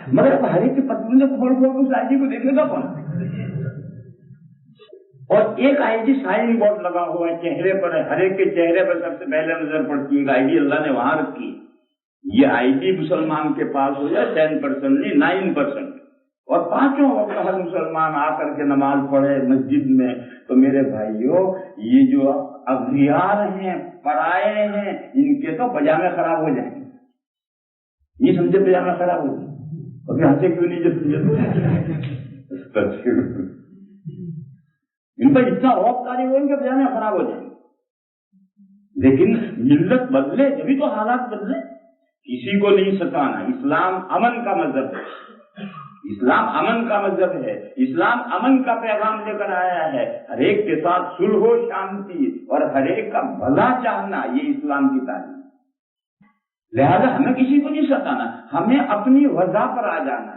مگر ہر ایک کے پتلون میں کھول کھول اس آئی ڈی کو دیکھے گا کون؟ اور ایک آئی ڈی سائن بورڈ لگا ہوا ہے، چہرے پر ہے، ہر ایک کے چہرے پر سب سے پہلے نظر پڑتی ہے. آئی ڈی اللہ نے وہاں رکھی. یہ آئی ڈی مسلمان کے پاس ہو جائے 10% نہیں 9%، اور 5 وقت ہر مسلمان آ کر کے نماز پڑھے مسجد میں، تو میرے بھائیوں، یہ جو اغیار ہیں، پرائے ہیں، ان کے تو پجامے خراب ہو جائیں گے. یہ سمجھے پجامے خراب ہو جائیں، اور پھر ہنسے کیوں نہیں جب ان پر اتنا خوف کاری ہو ان کے پجامے خراب ہو جائیں گے. لیکن ملت بدلے جبھی تو حالات بدلے. کسی کو نہیں ستانا. اسلام امن کا مذہب ہے، اسلام امن کا مذہب ہے، اسلام امن کا پیغام لے کر آیا ہے. ہر ایک کے ساتھ صلح و شانتی اور ہر ایک کا بھلا چاہنا، یہ اسلام کی تعلیم. لہذا ہمیں کسی کو نہیں ستانا، ہمیں اپنی وضع پر آ جانا.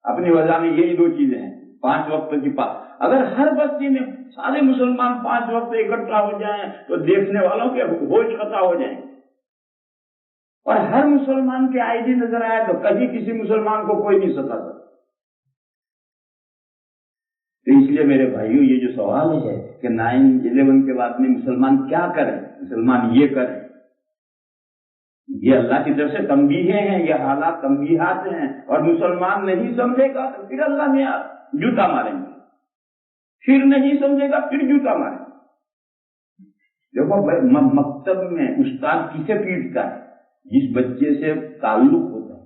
اپنی وضع میں یہی 2 چیزیں ہیں، 5 وقت کی پاس. اگر ہر بستی میں سارے مسلمان 5 وقت اکٹھا ہو جائیں تو دیکھنے والوں کے ہوش خطا ہو جائیں. اور ہر مسلمان کے آئی نظر آئے تو کبھی کسی مسلمان کو کوئی نہیں ستا سکتا. تو اس لیے میرے بھائیوں یہ جو سوال ہے کہ 9/11 کے بعد میں مسلمان کیا کریں، مسلمان یہ کریں، یہ اللہ کی طرف سے تنبیہیں ہیں، یہ حالات تنبیہات ہیں، اور مسلمان نہیں سمجھے گا تو پھر اللہ میں جوتا ماریں گے، پھر نہیں سمجھے گا پھر جوتا ماریں گے. دیکھو مکتب میں استاد کسے پیٹتا ہے؟ جس بچے سے تعلق ہوتا ہے.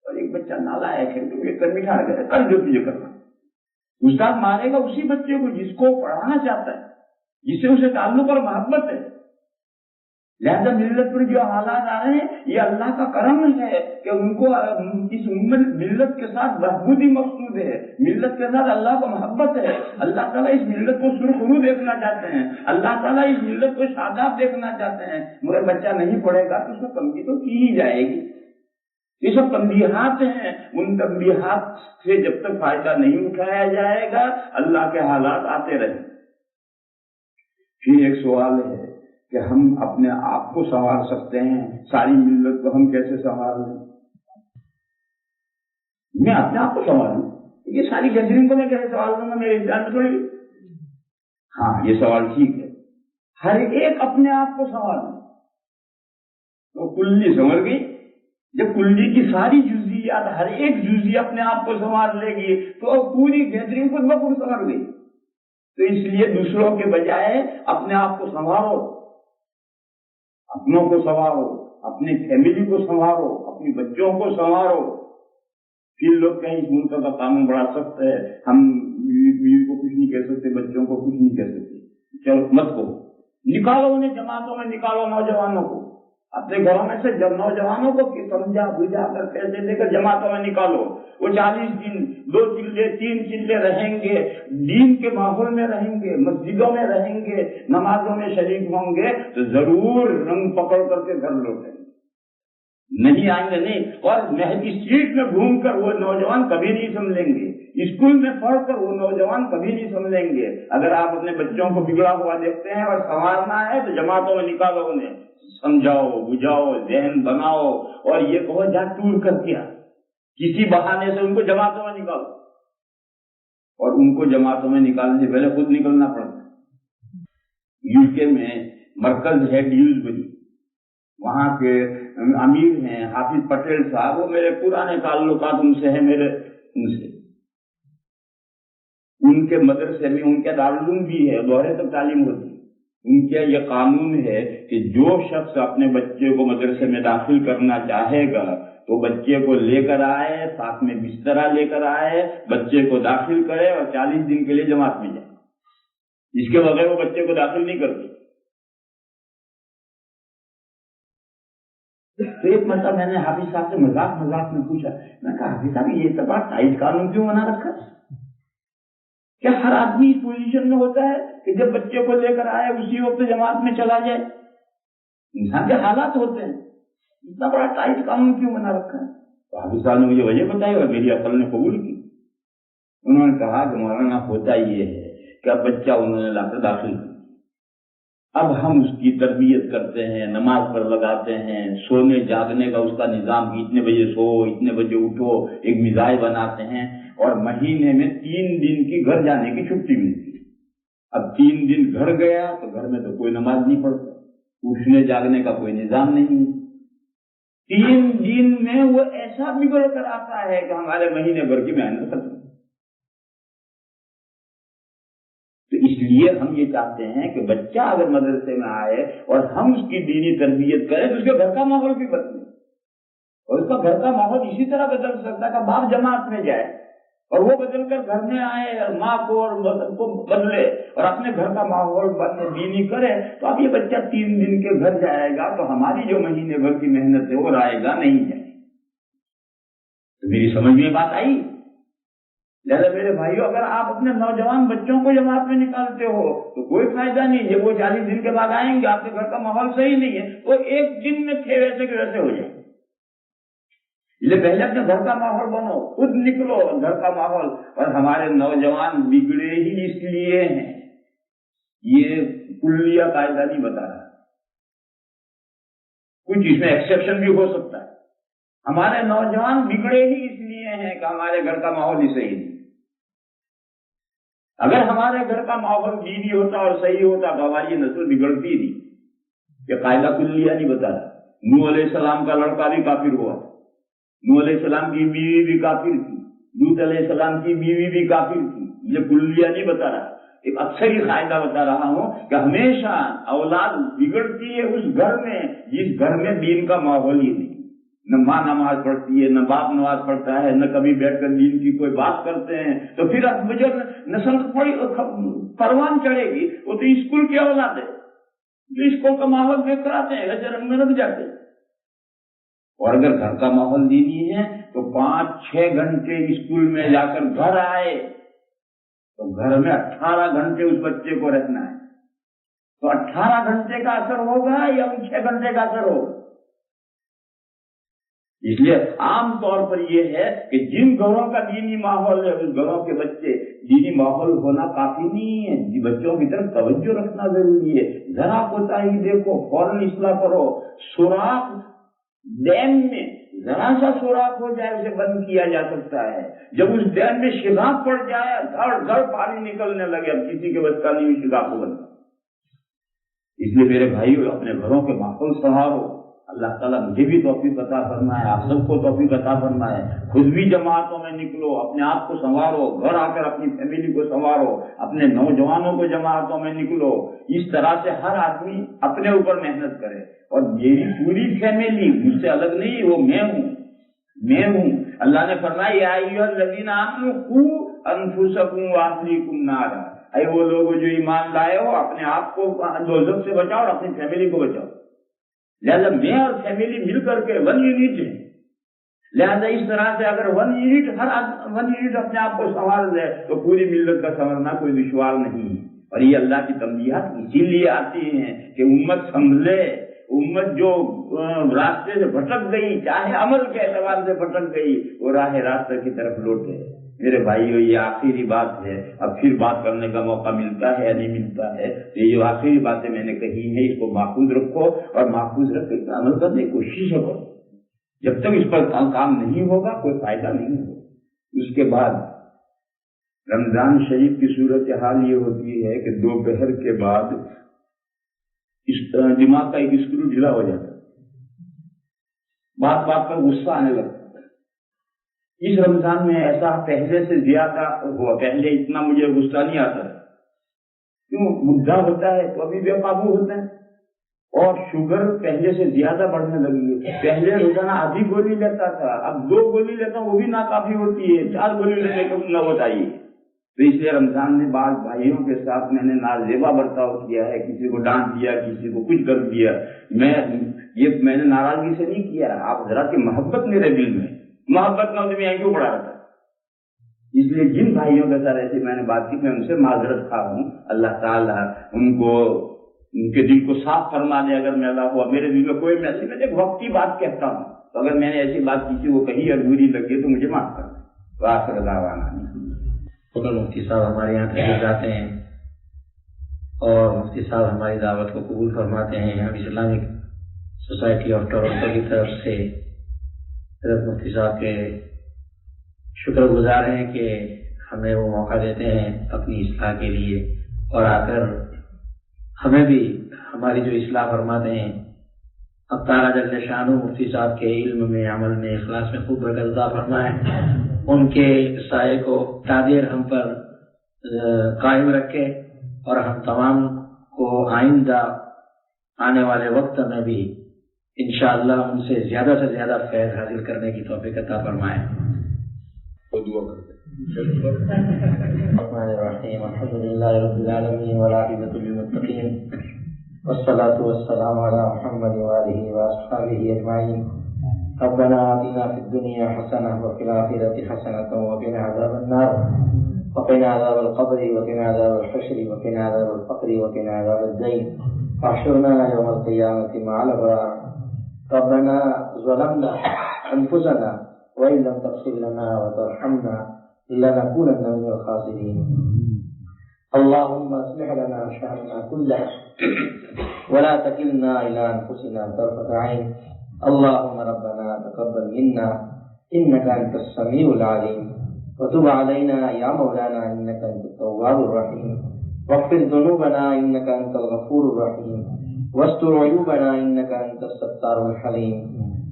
اور ایک بچہ نالائق ہے تو ایک بٹھا گیا کل جو تجھے کرنا، استاد مارے گا اسی بچے کو جس کو پڑھانا چاہتا ہے، جس سے اسے تعلق اور محبت ہے. لہذا ملت پر جو حالات آ رہے ہیں یہ اللہ کا کرم ہے کہ ان کو اس ملت کے ساتھ بہبودی مقصود ہے، ملت کے ساتھ اللہ کو محبت ہے. اللہ تعالیٰ اس ملت کو سرخرو دیکھنا چاہتے ہیں، اللہ تعالیٰ اس ملت کو شاداب دیکھنا چاہتے ہیں. مگر بچہ نہیں پڑھے گا تو اس کو تنبیہ تو کی ہی جائے گی. یہ سب تنبیہات ہیں، ان تنبیہات سے جب تک فائدہ نہیں اٹھایا جائے گا اللہ کے حالات آتے رہیں. پھر ایک سوال ہے کہ ہم اپنے آپ کو سنوار سکتے ہیں، ساری ملت کو ہم کیسے سنوار لیں؟ میں اپنے آپ کو سنواروں، یہ ساری گیدرنگ کو میں کیسے سنوار لوں گا؟ میرے انسان میں تھوڑی. ہاں یہ سوال ٹھیک ہے، ہر ایک اپنے آپ کو سنوار لیں. تو کلی سنور گئی. جب کلی کی ساری جزیات ہر ایک جزی اپنے آپ کو سنوار لے گی تو پوری گیدرنگ خود بخود سنور گئی. تو اس لیے دوسروں کے بجائے اپنے آپ کو سنوارو، اپنوں کو سنوارو، اپنی فیملی کو سنوارو، اپنی بچوں کو سنوارو. پھر لوگ کہیں اس ملک کا قانون بڑا سخت ہے، ہم بیوی کو کچھ نہیں کہہ سکتے، بچوں کو کچھ نہیں کہہ سکتے. چلو مت کو نکالو، انہیں جماعتوں میں نکالو، نوجوانوں کو اپنے گھروں میں سے جب نوجوانوں کو سمجھا بجھا کر پیسے دے کر جماعتوں میں نکالو. وہ 40 دن 2 چلے 3 چلے رہیں گے، دین کے ماحول میں رہیں گے، مسجدوں میں رہیں گے، نمازوں میں شریک ہوں گے تو ضرور رنگ پکڑ کر کے گھر لوٹیں گے. نہیں آئیں گے نہیں. اور اسٹریٹ میں گھوم کر وہ نوجوان کبھی نہیں سمجھیں گے، اسکول میں پڑھ کر وہ نوجوان کبھی نہیں سمجھیں گے. اگر آپ اپنے بچوں کو بگڑا ہوا دیکھتے ہیں اور سنوارنا ہے تو جماعتوں میں نکالو، انہیں سمجھاؤ بجھاؤ، ذہن بناؤ، اور یہ کہو جا ٹور کر کیا، کسی بہانے سے ان کو جماعتوں میں نکالو. اور ان کو جماعتوں میں نکالنے سے پہلے خود نکلنا پڑتا ہے. UK میں مرکز ہے ڈیوزبری، وہاں کے امیر ہیں حافظ پٹیل صاحب، وہ میرے پرانے تعلقات ان سے ہیں، میرے ان سے. ان کے مدرسے میں ان کے دارالعلوم بھی ہے، دوہرے تک تعلیم ہوتی. ان کا یہ قانون ہے کہ جو شخص اپنے بچے کو مدرسے میں داخل کرنا چاہے گا تو بچے کو لے کر آئے، ساتھ میں بسترا لے کر آئے، بچے کو داخل کرے اور 40 دن کے لیے جماعت میں جائے. اس کے بغیر وہ بچے کو داخل نہیں کرتے. تو ایک مرتبہ میں نے حافظ صاحب سے مذاق میں پوچھا، میں کہا حافظ صاحب یہ تو بڑا ٹائٹ قانون کیوں بنا رکھا؟ کیا ہر آدمی اس پوزیشن میں ہوتا ہے کہ جب بچے کو لے کر آئے اسی وقت جماعت میں چلا جائے؟ انسان کے حالات ہوتے ہیں، اتنا بڑا ٹائٹ قانون کیوں بنا رکھا ہے؟ تو حافظ صاحب نے مجھے وجہ بتائی اور میری عقل نے قبول کی. انہوں نے کہا کہ مولانا ہوتا یہ ہے کہ اب بچہ انہوں نے لا کر داخل کیا، اب ہم اس کی تربیت کرتے ہیں، نماز پر لگاتے ہیں، سونے جاگنے کا اس کا نظام کہ اتنے بجے سو اتنے بجے اٹھو، ایک مزاج بناتے ہیں، اور مہینے میں 3 دن کی گھر جانے کی چھٹی ملتی ہے. اب 3 دن گھر گیا تو گھر میں تو کوئی نماز نہیں پڑھتا، اٹھنے جاگنے کا کوئی نظام نہیں. 3 دن میں وہ ایسا بگڑ کر آتا ہے کہ ہمارے مہینے بھر کی محنت ختم. تو اس لیے ہم یہ چاہتے ہیں کہ بچہ اگر مدرسے میں آئے اور ہم اس کی دینی تربیت کریں تو اس کے گھر کا ماحول بھی بدلے. اور اس کا گھر کا ماحول اسی طرح بدل سکتا ہے کہ باپ جماعت میں جائے اور وہ بدل کر گھر میں آئے اور ماں کو اور مدد کو بدلے اور اپنے گھر کا ماحول دینی کرے. تو اب یہ بچہ 3 دن کے گھر جائے گا تو ہماری جو مہینے بھر کی محنت ہے وہ رائے گا نہیں جائے. تو میری سمجھ میں بات آئی؟ لہذا میرے بھائیو، اگر آپ اپنے نوجوان بچوں کو جماعت میں نکالتے ہو تو کوئی فائدہ نہیں. جب وہ 40 دن کے بعد آئیں گے، آپ کے گھر کا ماحول صحیح نہیں ہے، وہ 1 دن میں تھے ویسے کے ویسے ہو جائیں. اس لیے پہلے اپنے گھر کا ماحول بنو، خود نکلو گھر کا ماحول. اور ہمارے نوجوان بگڑے ہی اس لیے ہیں، یہ کلیہ قاعدہ نہیں بتا رہا. کچھ اس میں ایکسیپشن بھی ہو سکتا ہے. ہمارے نوجوان بگڑے ہی اس لیے ہیں کہ ہمارے گھر کا ماحول ہی صحیح نہیں. اگر ہمارے گھر کا ماحول دینی ہوتا اور صحیح ہوتا تو ہماری نسل بگڑتی نہیں. یہ قاعدہ کلیہ نہیں بتا رہا. نوح علیہ السلام کا لڑکا بھی کافر ہوا, نوح علیہ السلام کی بیوی بھی کافر تھی, لوط علیہ السلام کی بیوی بھی کافر تھی. یہ کلیہ نہیں بتا رہا, ایک اکثر ہی قاعدہ بتا رہا ہوں کہ ہمیشہ اولاد بگڑتی ہے اس گھر میں جس گھر میں دین کا ماحول ہی نہیں. نہ ماں نماز پڑھتی ہے, نہ باپ نماز پڑھتا ہے, نہ کبھی بیٹھ کر دین کی کوئی بات کرتے ہیں, تو پھر اب جو نسل تھوڑی پروان چڑھے گی. وہ تو اسکول کی اولاد ہے جو اسکول کا ماحول دیکھ کر آتے ہیں, ایسے رنگ میں رکھ جاتے ہیں. اور اگر گھر کا ماحول دینی ہے تو 5-6 گھنٹے اسکول میں جا کر گھر آئے تو گھر میں 18 گھنٹے اس بچے کو رہنا ہے. تو 18 گھنٹے کا اثر ہوگا یا 6 گھنٹے کا اثر ہوگا؟ اس لیے عام طور پر یہ ہے کہ جن گھروں کا دینی ماحول ہے اس گھروں کے بچے دینی ماحول ہونا کافی نہیں ہے. بچوں کی طرف توجہ رکھنا ضروری ہے. ذرا کوتاہی دیکھو فوراً اصلاح کرو. سوراخ ڈیم میں ذرا سا سوراخ ہو جائے اسے بند کیا جا سکتا ہے. جب اس ڈیم میں شگاف پڑ جائے دھڑ دھڑ پانی نکلنے لگے, اب کسی کے بس کا نہیں شگاف کو بند. اس لیے میرے بھائیو اپنے گھروں کے ماحول سنوارو. اللہ تعالیٰ مجھے بھی توفیق عطا فرمائے, آپ سب کو توفیق عطا فرمائے. خود بھی جماعتوں میں نکلو, اپنے آپ کو سنوارو, گھر آ کر اپنی فیملی کو سنوارو, اپنے نوجوانوں کو جماعتوں میں نکلو. اس طرح سے ہر آدمی اپنے اوپر محنت کرے. اور میری پوری فیملی مجھ سے الگ نہیں, وہ میں ہوں. اللہ نے فرمایا یا ایھا الذین آمنوا قوا انفسکم واہلیکم نارا, اے وہ لوگ جو ایمان لائے ہو اپنے آپ کو دوزخ سے بچاؤ اور اپنی فیملی کو بچاؤ. لہذا میں اور فیملی مل کر کے 1 یونٹ ہے. لہذا اس طرح سے اگر 1 یونٹ ہر 1 یونٹ اپنے آپ کو سنبھال لے تو پوری ملت کا سنورنا کوئی دشوار نہیں. اور یہ اللہ کی تنبیہات اسی لیے آتی ہیں کہ امت سنبھلے. امت جو راستے سے بھٹک گئی, چاہے عمل کے اعتبار سے بھٹک گئی, وہ راہ راستہ کی طرف لوٹے. میرے بھائیو یہ آخری بات ہے. اب پھر بات کرنے کا موقع ملتا ہے یا نہیں ملتا ہے. یہ جو آخری باتیں میں نے کہی ہیں اس کو محفوظ رکھو اور محفوظ رکھ کے عمل کرنے کی کوشش کرو. جب تک اس پر کام نہیں ہوگا کوئی فائدہ نہیں ہوگا. اس کے بعد رمضان شریف کی صورت حال یہ ہوتی ہے کہ دوپہر کے بعد دماغ کا ایک اسکرو ڈھیلا ہو جاتا ہے, بات بات پر غصہ آنے لگتا ہے. اس رمضان میں ایسا پہلے سے زیادہ ہوا. پہلے اتنا مجھے غصہ نہیں آتا ہے, کیوں بڈھا ہوتا ہے تو ابھی بے قابو ہوتا ہے. اور شوگر پہلے سے زیادہ بڑھنے لگی ہے. پہلے روزانہ آدھی گولی لیتا تھا, اب 2 گولی لیتا ہوں وہ بھی ناکافی ہوتی ہے, 4 گولی لینے کو نہ بتائیے. تو اس لیے رمضان میں بعض بھائیوں کے ساتھ میں نے نازیبا برتاؤ کیا ہے. کسی کو ڈانٹ دیا, کسی کو کچھ کر دیا. میں نے ناراضگی سے نہیں کیا. آپ حضرات کی محبت میرے دل میں, محبت نہ ہوتی میں کیوں پڑا رہتا. اس لیے جن بھائیوں کے ساتھ ایسی میں نے بات کی میں ان سے معذرت خواہ ہوں. اللہ تعالیٰ ان کے دل کو صاف فرما دے. اگر میں اللہ ہوا میرے دل میں کوئی میں ایک وقت کی بات کہتا ہوں, تو اگر میں نے ایسی بات کی وہ کہیں ادھوری لگی تو مجھے معاف کر دیں. وآخر دعوانا مفتی صاحب ہمارے یہاں تشریف لاتے ہیں اور مفتی صاحب ہماری دعوت کو قبول فرماتے ہیں. ہم اسلامک سوسائٹی آف ٹورنٹو کی طرف سے حضرت مفتی صاحب کے شکر گزار ہیں کہ ہمیں وہ موقع دیتے ہیں اپنی اصلاح کے لیے, اور آ کر ہمیں بھی ہماری جو اصلاح فرماتے ہیں. اب تعالیٰ جل شانہ مفتی صاحب کے علم میں, عمل میں, اخلاص میں خوب برکت عطا فرمائے. ان کے سائے کو تعدیر ہم پر قائم رکھے اور ہم تمام کو آئندہ آنے والے وقت میں بھی انشاءاللہ ان سے زیادہ فیض حاصل کرنے کی توفیق عطا فرمائے. دعا کرتے الرحمن الرحیم الحمد للہ رب العالمین والعاقبۃ للمتقین والصلاة والسلام علی محمد وآلہ وأصحابہ اجمعین. ربنا آتنا في الدنيا حسنة وفي الآخرة حسنة وقنا عذاب النار وقنا عذاب القبر وقنا عذاب الحشر وقنا عذاب الفقر وقنا عذاب الدين واحشرنا يوم القيامة مع الأبرار. ربنا ظلمنا أنفسنا وإن لم تغفر لنا وترحمنا لنكونن من الخاسرين. اللهم اصلح لنا شأننا كله ولا تكلنا إلى أنفسنا طرفة عين. اللهم ربنا تقبل منا إنك أنت السميع العليم وتب علينا يا مولانا إنك أنت التواب الرحيم. واغفر ذنوبنا إنك أنت الغفور الرحيم واستر عيوبنا إنك أنت الستار الحليم.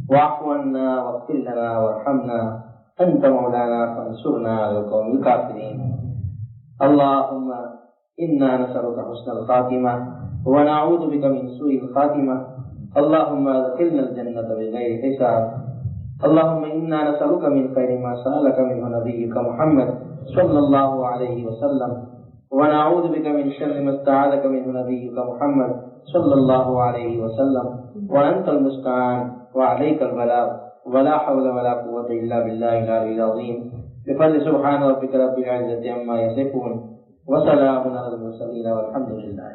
واعف عنا واغفر لنا وارحمنا أنت مولانا فانصرنا على القوم الكافرين. اللهم إنا نسألك حسن الخاتمة ونعوذ بك من سوء الخاتمة. اللهم ادخلنا الجنة بغير حساب. اللهم إنا نسألك من خير ما سألك منه نبيك محمد صلى الله عليه وسلم ونعوذ بك من شر ما استعاذك منه نبيك محمد صلى الله عليه وسلم وأنت المستعان وعليك البلاغ ولا حول ولا قوة إلا بالله العلي العظيم. بفضل سبحان ربك رب العزة عما يصفون وسلام على المرسلين والحمد لله.